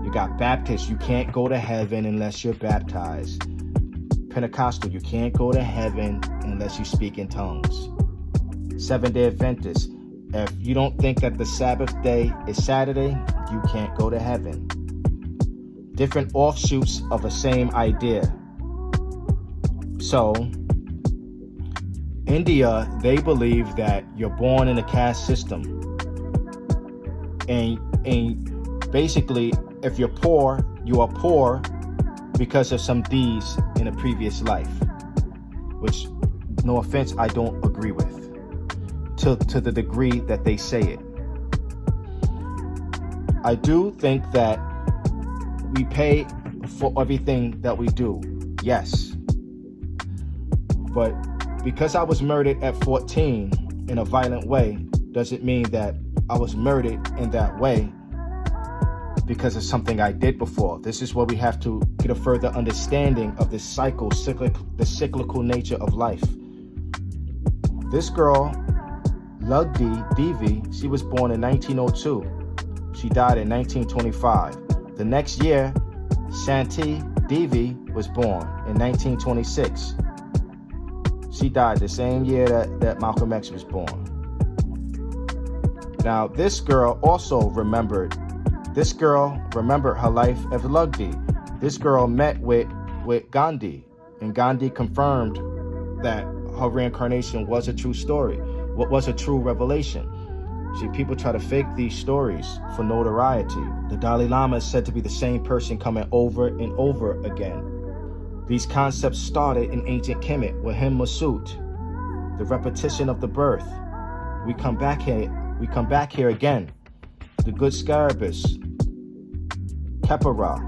You got Baptist, you can't go to heaven unless you're baptized. Pentecostal, you can't go to heaven unless you speak in tongues. Seventh-day Adventist, if you don't think that the Sabbath day is Saturday, you can't go to heaven. Different offshoots of the same idea. So, India, they believe that you're born in a caste system. And basically, if you're poor, you are poor because of some deeds in a previous life. Which, no offense, I don't agree with. To the degree that they say it. I do think that we pay for everything that we do. Yes. But because I was murdered at 14 in a violent way, doesn't mean that I was murdered in that way because of something I did before. This is where we have to get a further understanding of this the cyclical nature of life. This girl, Lugdi Devi, she was born in 1902. She died in 1925. The next year, Shanti Devi was born in 1926. She died the same year that Malcolm X was born. Now, this girl remembered her life as Lugdi. This girl met with Gandhi, and Gandhi confirmed that her reincarnation was a true story. What was a true revelation? See, people try to fake these stories for notoriety. The Dalai Lama is said to be the same person coming over and over again. These concepts started in ancient Kemet with Him Masut, the repetition of the birth. We come back here again. The good Scarabus, Kepara.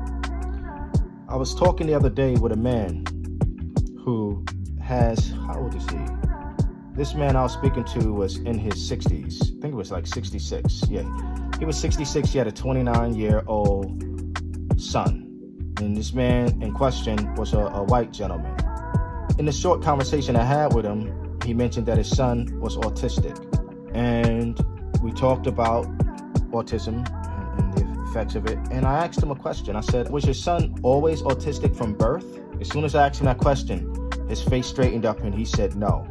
I was talking the other day with a man who has, how old is he? This man I was speaking to was in his 60s. I think it was like 66. Yeah, he was 66. He had a 29-year-old son. And this man in question was a white gentleman. In the short conversation I had with him, he mentioned that his son was autistic. And we talked about autism and the effects of it. And I asked him a question. I said, was your son always autistic from birth? As soon as I asked him that question, his face straightened up and he said no.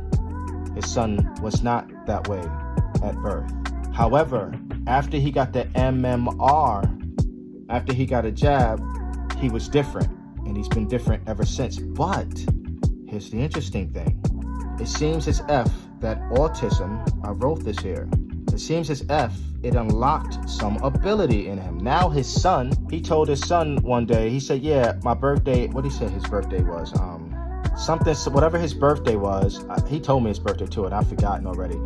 His son was not that way at birth. However, after he got the MMR, after he got a jab, he was different, and he's been different ever since. But here's the interesting thing. It seems as if that autism, I wrote this here, it seems as if it unlocked some ability in him. Now his son, he told his son one day, he said, yeah, my birthday, what did he say his birthday was? Whatever his birthday was, he told me his birthday too, and I've forgotten already.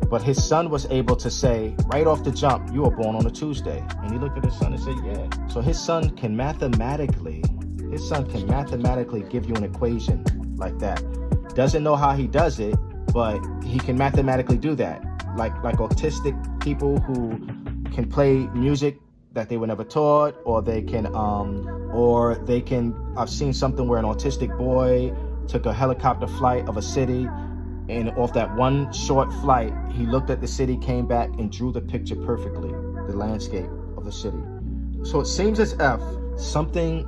But his son was able to say, right off the jump, you were born on a Tuesday. And he looked at his son and said, yeah. So his son can mathematically give you an equation like that. Doesn't know how he does it, but he can mathematically do that. Like autistic people who can play music that they were never taught, or they can, I've seen something where an autistic boy took a helicopter flight of a city, and off that one short flight, he looked at the city, came back, and drew the picture perfectly, the landscape of the city. So it seems as if something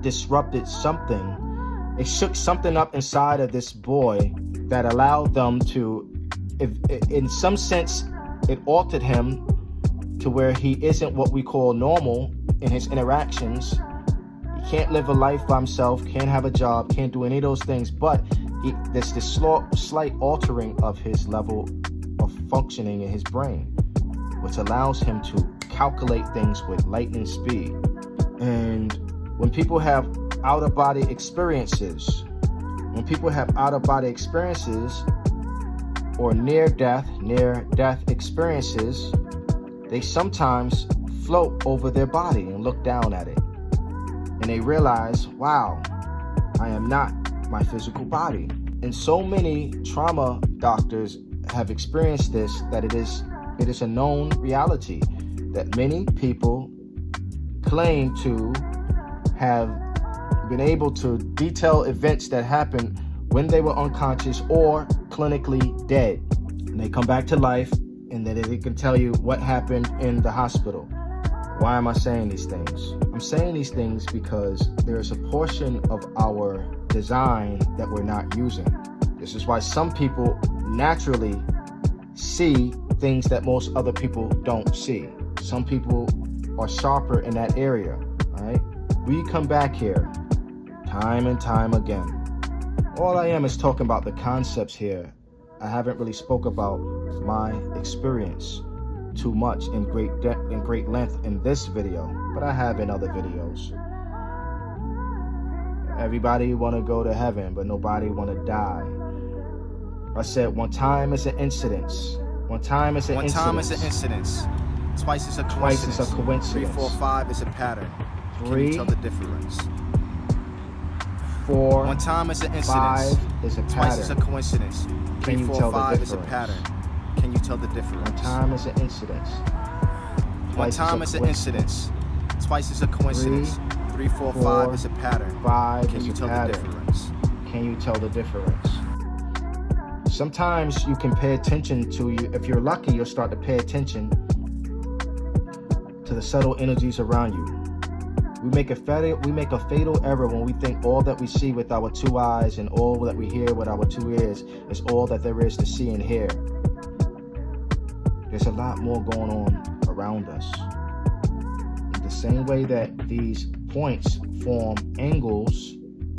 disrupted something. It shook something up inside of this boy that allowed them to, in some sense, it altered him to where he isn't what we call normal in his interactions. He can't live a life by himself, can't have a job, can't do any of those things, but there's this slight altering of his level of functioning in his brain. which allows him to calculate things with lightning speed. And when people have out-of-body experiences, or near-death experiences, they sometimes float over their body and look down at it. And they realize, wow, I am not my physical body. And so many trauma doctors have experienced this, that it is a known reality that many people claim to have been able to detail events that happened when they were unconscious or clinically dead. And they come back to life, and then they can tell you what happened in the hospital. Why am I saying these things? I'm saying these things because there is a portion of our design that we're not using. This is why some people naturally see things that most other people don't see. Some people are sharper in that area, all right? We come back here time and time again. All I am is talking about the concepts here. I haven't really spoke about my experience too much in great length in this video, but I have in other videos. Everybody want to go to heaven, but nobody want to die. I said one time is an incidence. One time is an incidence. Twice is a coincidence. Twice is a coincidence. 3, 4, 5 is a pattern. Can you tell the difference? 4, one time is an incidence. 5 is a pattern. Twice is a coincidence. 3, 4, 5 is a pattern. Can you tell the difference? One time is an incidence. One time is an incidence. Twice is a coincidence. 3, 4, 5 is a pattern. 5 Can is you a tell the pattern. difference? Can you tell the difference? Sometimes you can pay attention to you. If you're lucky, you'll start to pay attention to the subtle energies around you. We make a fatal error when we think all that we see with our 2 eyes and all that we hear with our 2 ears is all that there is to see and hear. There's a lot more going on around us. In the same way that these points form angles,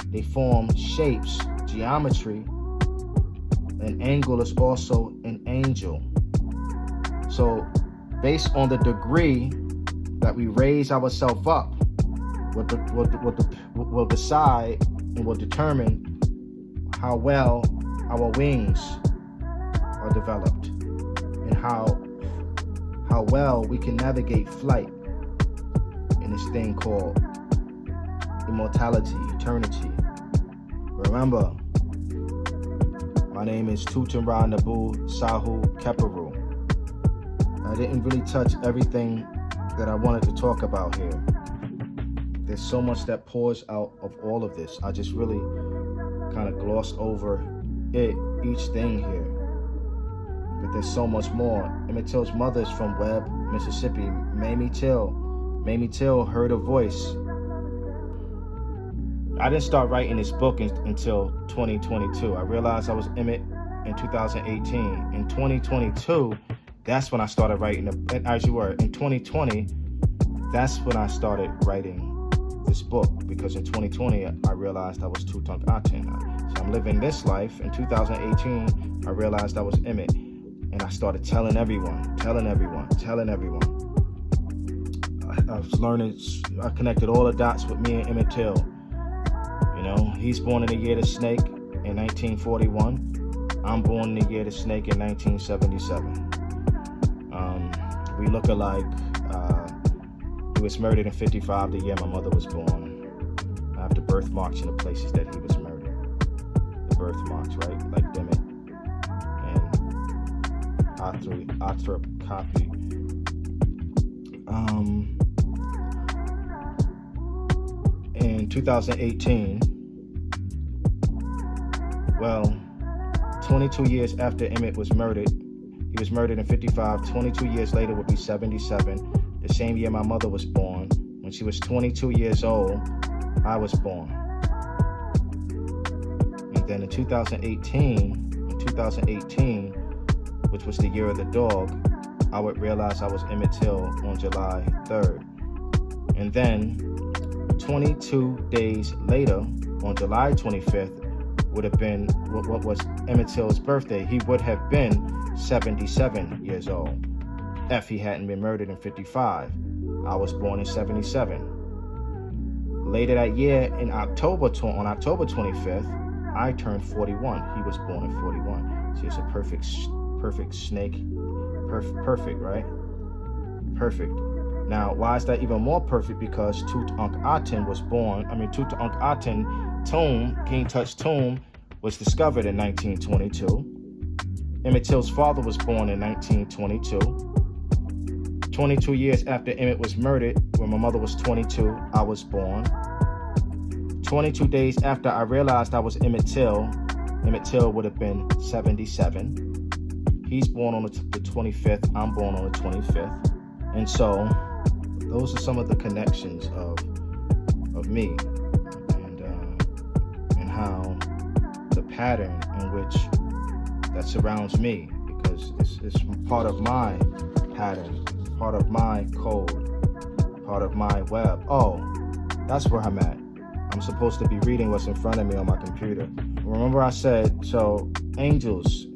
they form shapes, geometry. An angle is also an angel. So based on the degree that we raise ourselves up, will decide and will determine how well our wings are developed and how well we can navigate flight in this thing called immortality, eternity. Remember, my name is TutemRa Nabu Sahu Keperu. I didn't really touch everything that I wanted to talk about here. There's so much that pours out of all of this. I just really kind of glossed over each thing here. But there's so much more. Emmett Till's mother is from Webb, Mississippi. Mamie Till heard a voice. I didn't start writing this book until 2022. I realized I was Emmett in 2018. In 2022, that's when I started writing, as you were. In 2020, that's when I started writing this book, because in 2020, I realized I was TutemRa. So I'm living this life. In 2018, I realized I was Emmett. And I started telling everyone. I was learning, I connected all the dots with me and Emmett Till. You know, he's born in the year of the snake in 1941. I'm born in the year of the snake in 1977. We look alike. He was murdered in 55, the year my mother was born. I have the birthmarks in the places that he was murdered. The birthmarks, right? Like Demet and arthropcopy. In 2018, well, 22 years after Emmett was murdered, he was murdered in 55. 22 years later would be 77. The same year my mother was born. When she was 22 years old, I was born. And then in 2018, which was the year of the dog, I would realize I was Emmett Till on July 3rd. And then 22 days later, on July 25th, would have been what was Emmett Till's birthday. He would have been 77 years old. if he hadn't been murdered in 55. I was born in 77. Later that year, on October 25th, I turned 41. He was born in 41. See, it's a perfect snake. Perfect, right? Perfect. Now, why is that even more perfect? Because Tutankhaten was born. Tutankhaten tomb, King Tut's tomb, was discovered in 1922. Emmett Till's father was born in 1922. 22 years after Emmett was murdered, when my mother was 22, I was born. 22 days after I realized I was Emmett Till would have been 77. He's born on the 25th, I'm born on the 25th. And so, those are some of the connections of me and how the pattern in which that surrounds me, because it's part of my pattern, part of my code, part of my web. Oh, that's where I'm at. I'm supposed to be reading what's in front of me on my computer. Remember I said, so angels,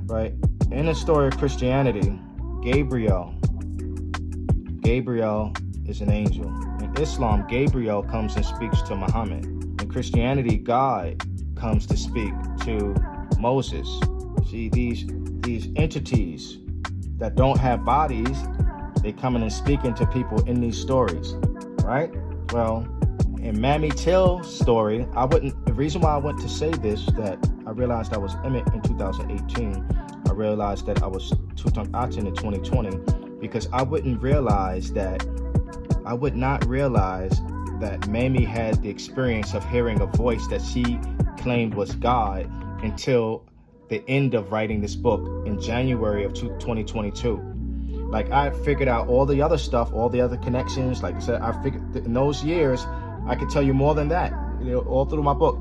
right? In the story of Christianity, Gabriel is an angel. In Islam, Gabriel comes and speaks to Muhammad. In Christianity, God comes to speak to Moses. See, these entities that don't have bodies, they come in and speaking to people in these stories, right? Well, in Mammy Till's story, the reason why I went to say this, that I realized I was Emmett in 2018, I realized that I was Tutankhaten in 2020, because I would not realize that Mamie had the experience of hearing a voice that she claimed was God until the end of writing this book in January of 2022. Like, I figured out all the other stuff, all the other connections. Like I said, I figured in those years, I could tell you more than that. All through my book,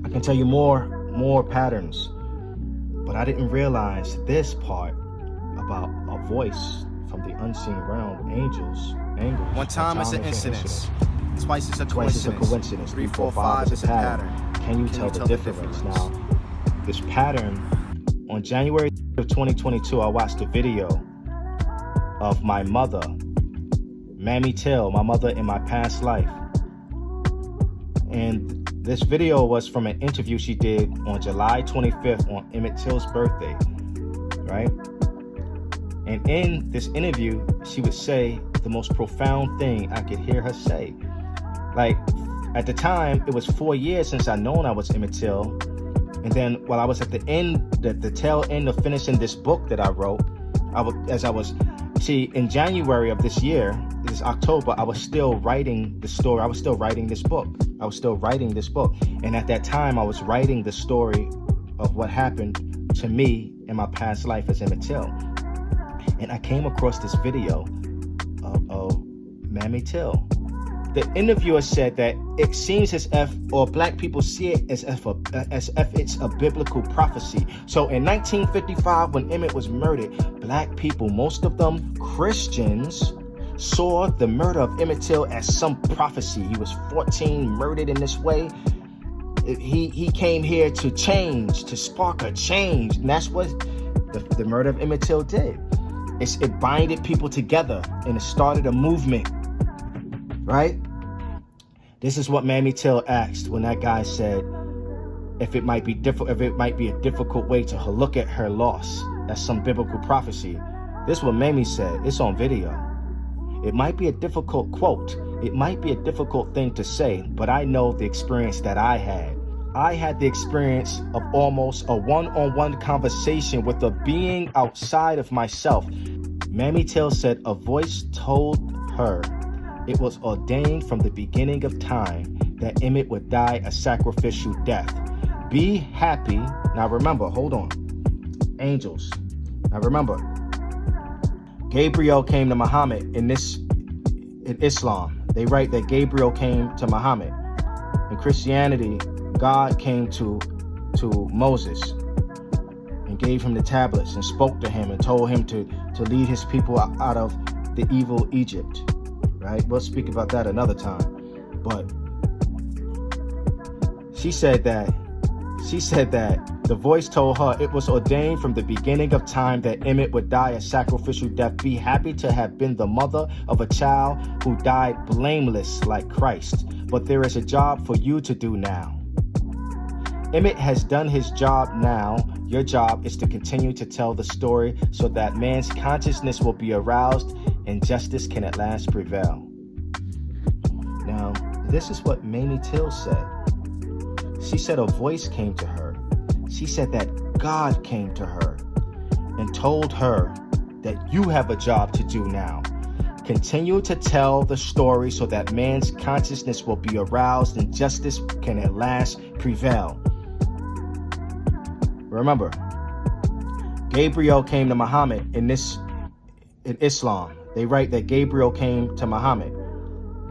I can tell you more patterns. But I didn't realize this part about a voice from the unseen realm, angels. One time is an incident. Twice is a coincidence. 3, 4, 5 is a pattern. Can you tell the difference? Now, this pattern, on January of 2022, I watched a video of my mother, Mammy Till, my mother in my past life. And this video was from an interview she did on July 25th on Emmett Till's birthday, right? And in this interview, she would say the most profound thing I could hear her say. Like, at the time, it was 4 years since I known I was Emmett Till. And then while I was at the tail end of finishing this book that I wrote, in January of this year, this October, I was still writing the story. I was still writing this book. And at that time, I was writing the story of what happened to me in my past life as Emmett Till. And I came across this video of Mammy Till. The interviewer said that it seems as if, or black people see it as if it's a biblical prophecy. So in 1955, when Emmett was murdered, black people, most of them Christians, saw the murder of Emmett Till as some prophecy. He was 14, murdered in this way. He came here to change, to spark a change. And that's what the murder of Emmett Till did. It binded people together, and it started a movement. Right? This is what Mammy Till asked when that guy said, if it might be a difficult way to look at her loss. That's some biblical prophecy. This is what Mammy said. It's on video. It might be a difficult quote. It might be a difficult thing to say, but I know the experience that I had. I had the experience of almost a one-on-one conversation with a being outside of myself. Mammy Till said a voice told her it was ordained from the beginning of time that Emmett would die a sacrificial death. Be happy. Now remember, hold on. Angels. Now remember, Gabriel came to Muhammad in Islam. They write that Gabriel came to Muhammad. In Christianity, God came to Moses and gave him the tablets and spoke to him and told him to lead his people out of the evil Egypt. Right? We'll speak about that another time. But she said that The voice told her it was ordained from the beginning of time that Emmett would die a sacrificial death. Be happy to have been the mother of a child who died blameless like Christ. But there is a job for you to do now. Emmett has done his job now. Your job is to continue to tell the story so that man's consciousness will be aroused and justice can at last prevail. Now, this is what Mamie Till said. She said a voice came to her. She said that God came to her and told her that you have a job to do now. Continue to tell the story so that man's consciousness will be aroused and justice can at last prevail. Remember, Gabriel came to Muhammad in Islam. They write that Gabriel came to Muhammad.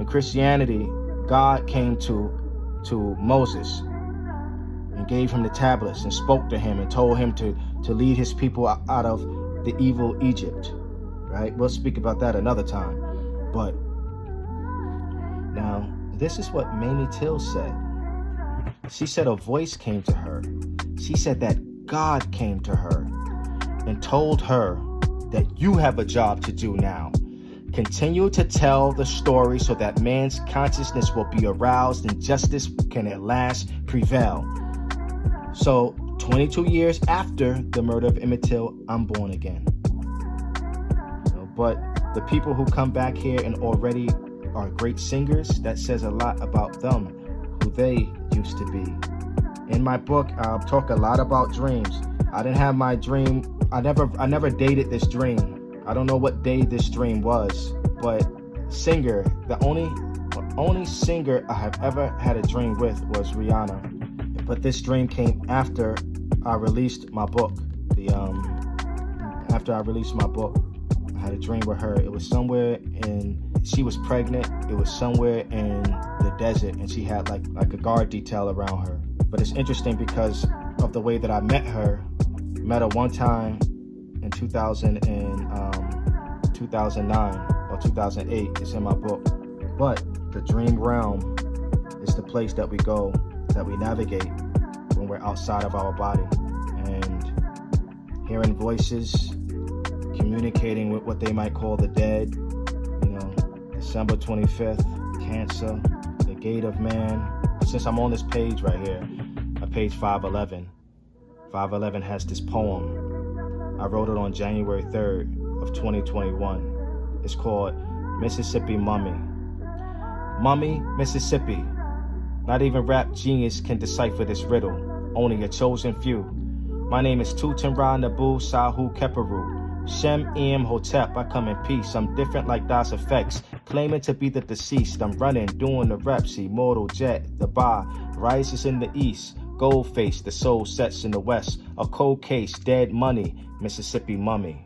In Christianity, God came to Moses and gave him the tablets and spoke to him and told him to lead his people out of the evil Egypt. Right? We'll speak about that another time. But now, this is what Mamie Till said. She said a voice came to her. She said that God came to her and told her that you have a job to do now. Continue to tell the story so that man's consciousness will be aroused and justice can at last prevail. So, 22 years after the murder of Emmett Till, I'm born again. But the people who come back here and already are great singers, that says a lot about them, who they used to be. In my book, I'll talk a lot about dreams. I didn't have my dream. I never dated this dream. I don't know what day this dream was, but singer, the only singer I have ever had a dream with was Rihanna. But this dream came after I released my book. After I released my book, I had a dream with her. It was somewhere she was pregnant. It was somewhere in the desert, and she had like a guard detail around her. But it's interesting because of the way that I met her. Met her one time in 2009 or 2008. It's in my book. But the dream realm is the place that we go, that we navigate when we're outside of our body. And hearing voices, communicating with what they might call the dead. December 25th, Cancer, the gate of man. Since I'm on this page right here, page 511. 511 has this poem. I wrote it on January 3rd of 2021. It's called Mississippi Mummy. Mummy, Mississippi. Not even rap genius can decipher this riddle. Only a chosen few. My name is TutemRa Nabu Sahu Keperu. Shem Em Hotep, I come in peace. I'm different like Das Effects, claiming to be the deceased. I'm running, doing the reps. Immortal jet, the bar rises in the east. Gold face, the soul sets in the west. A cold case, dead money, Mississippi Mummy.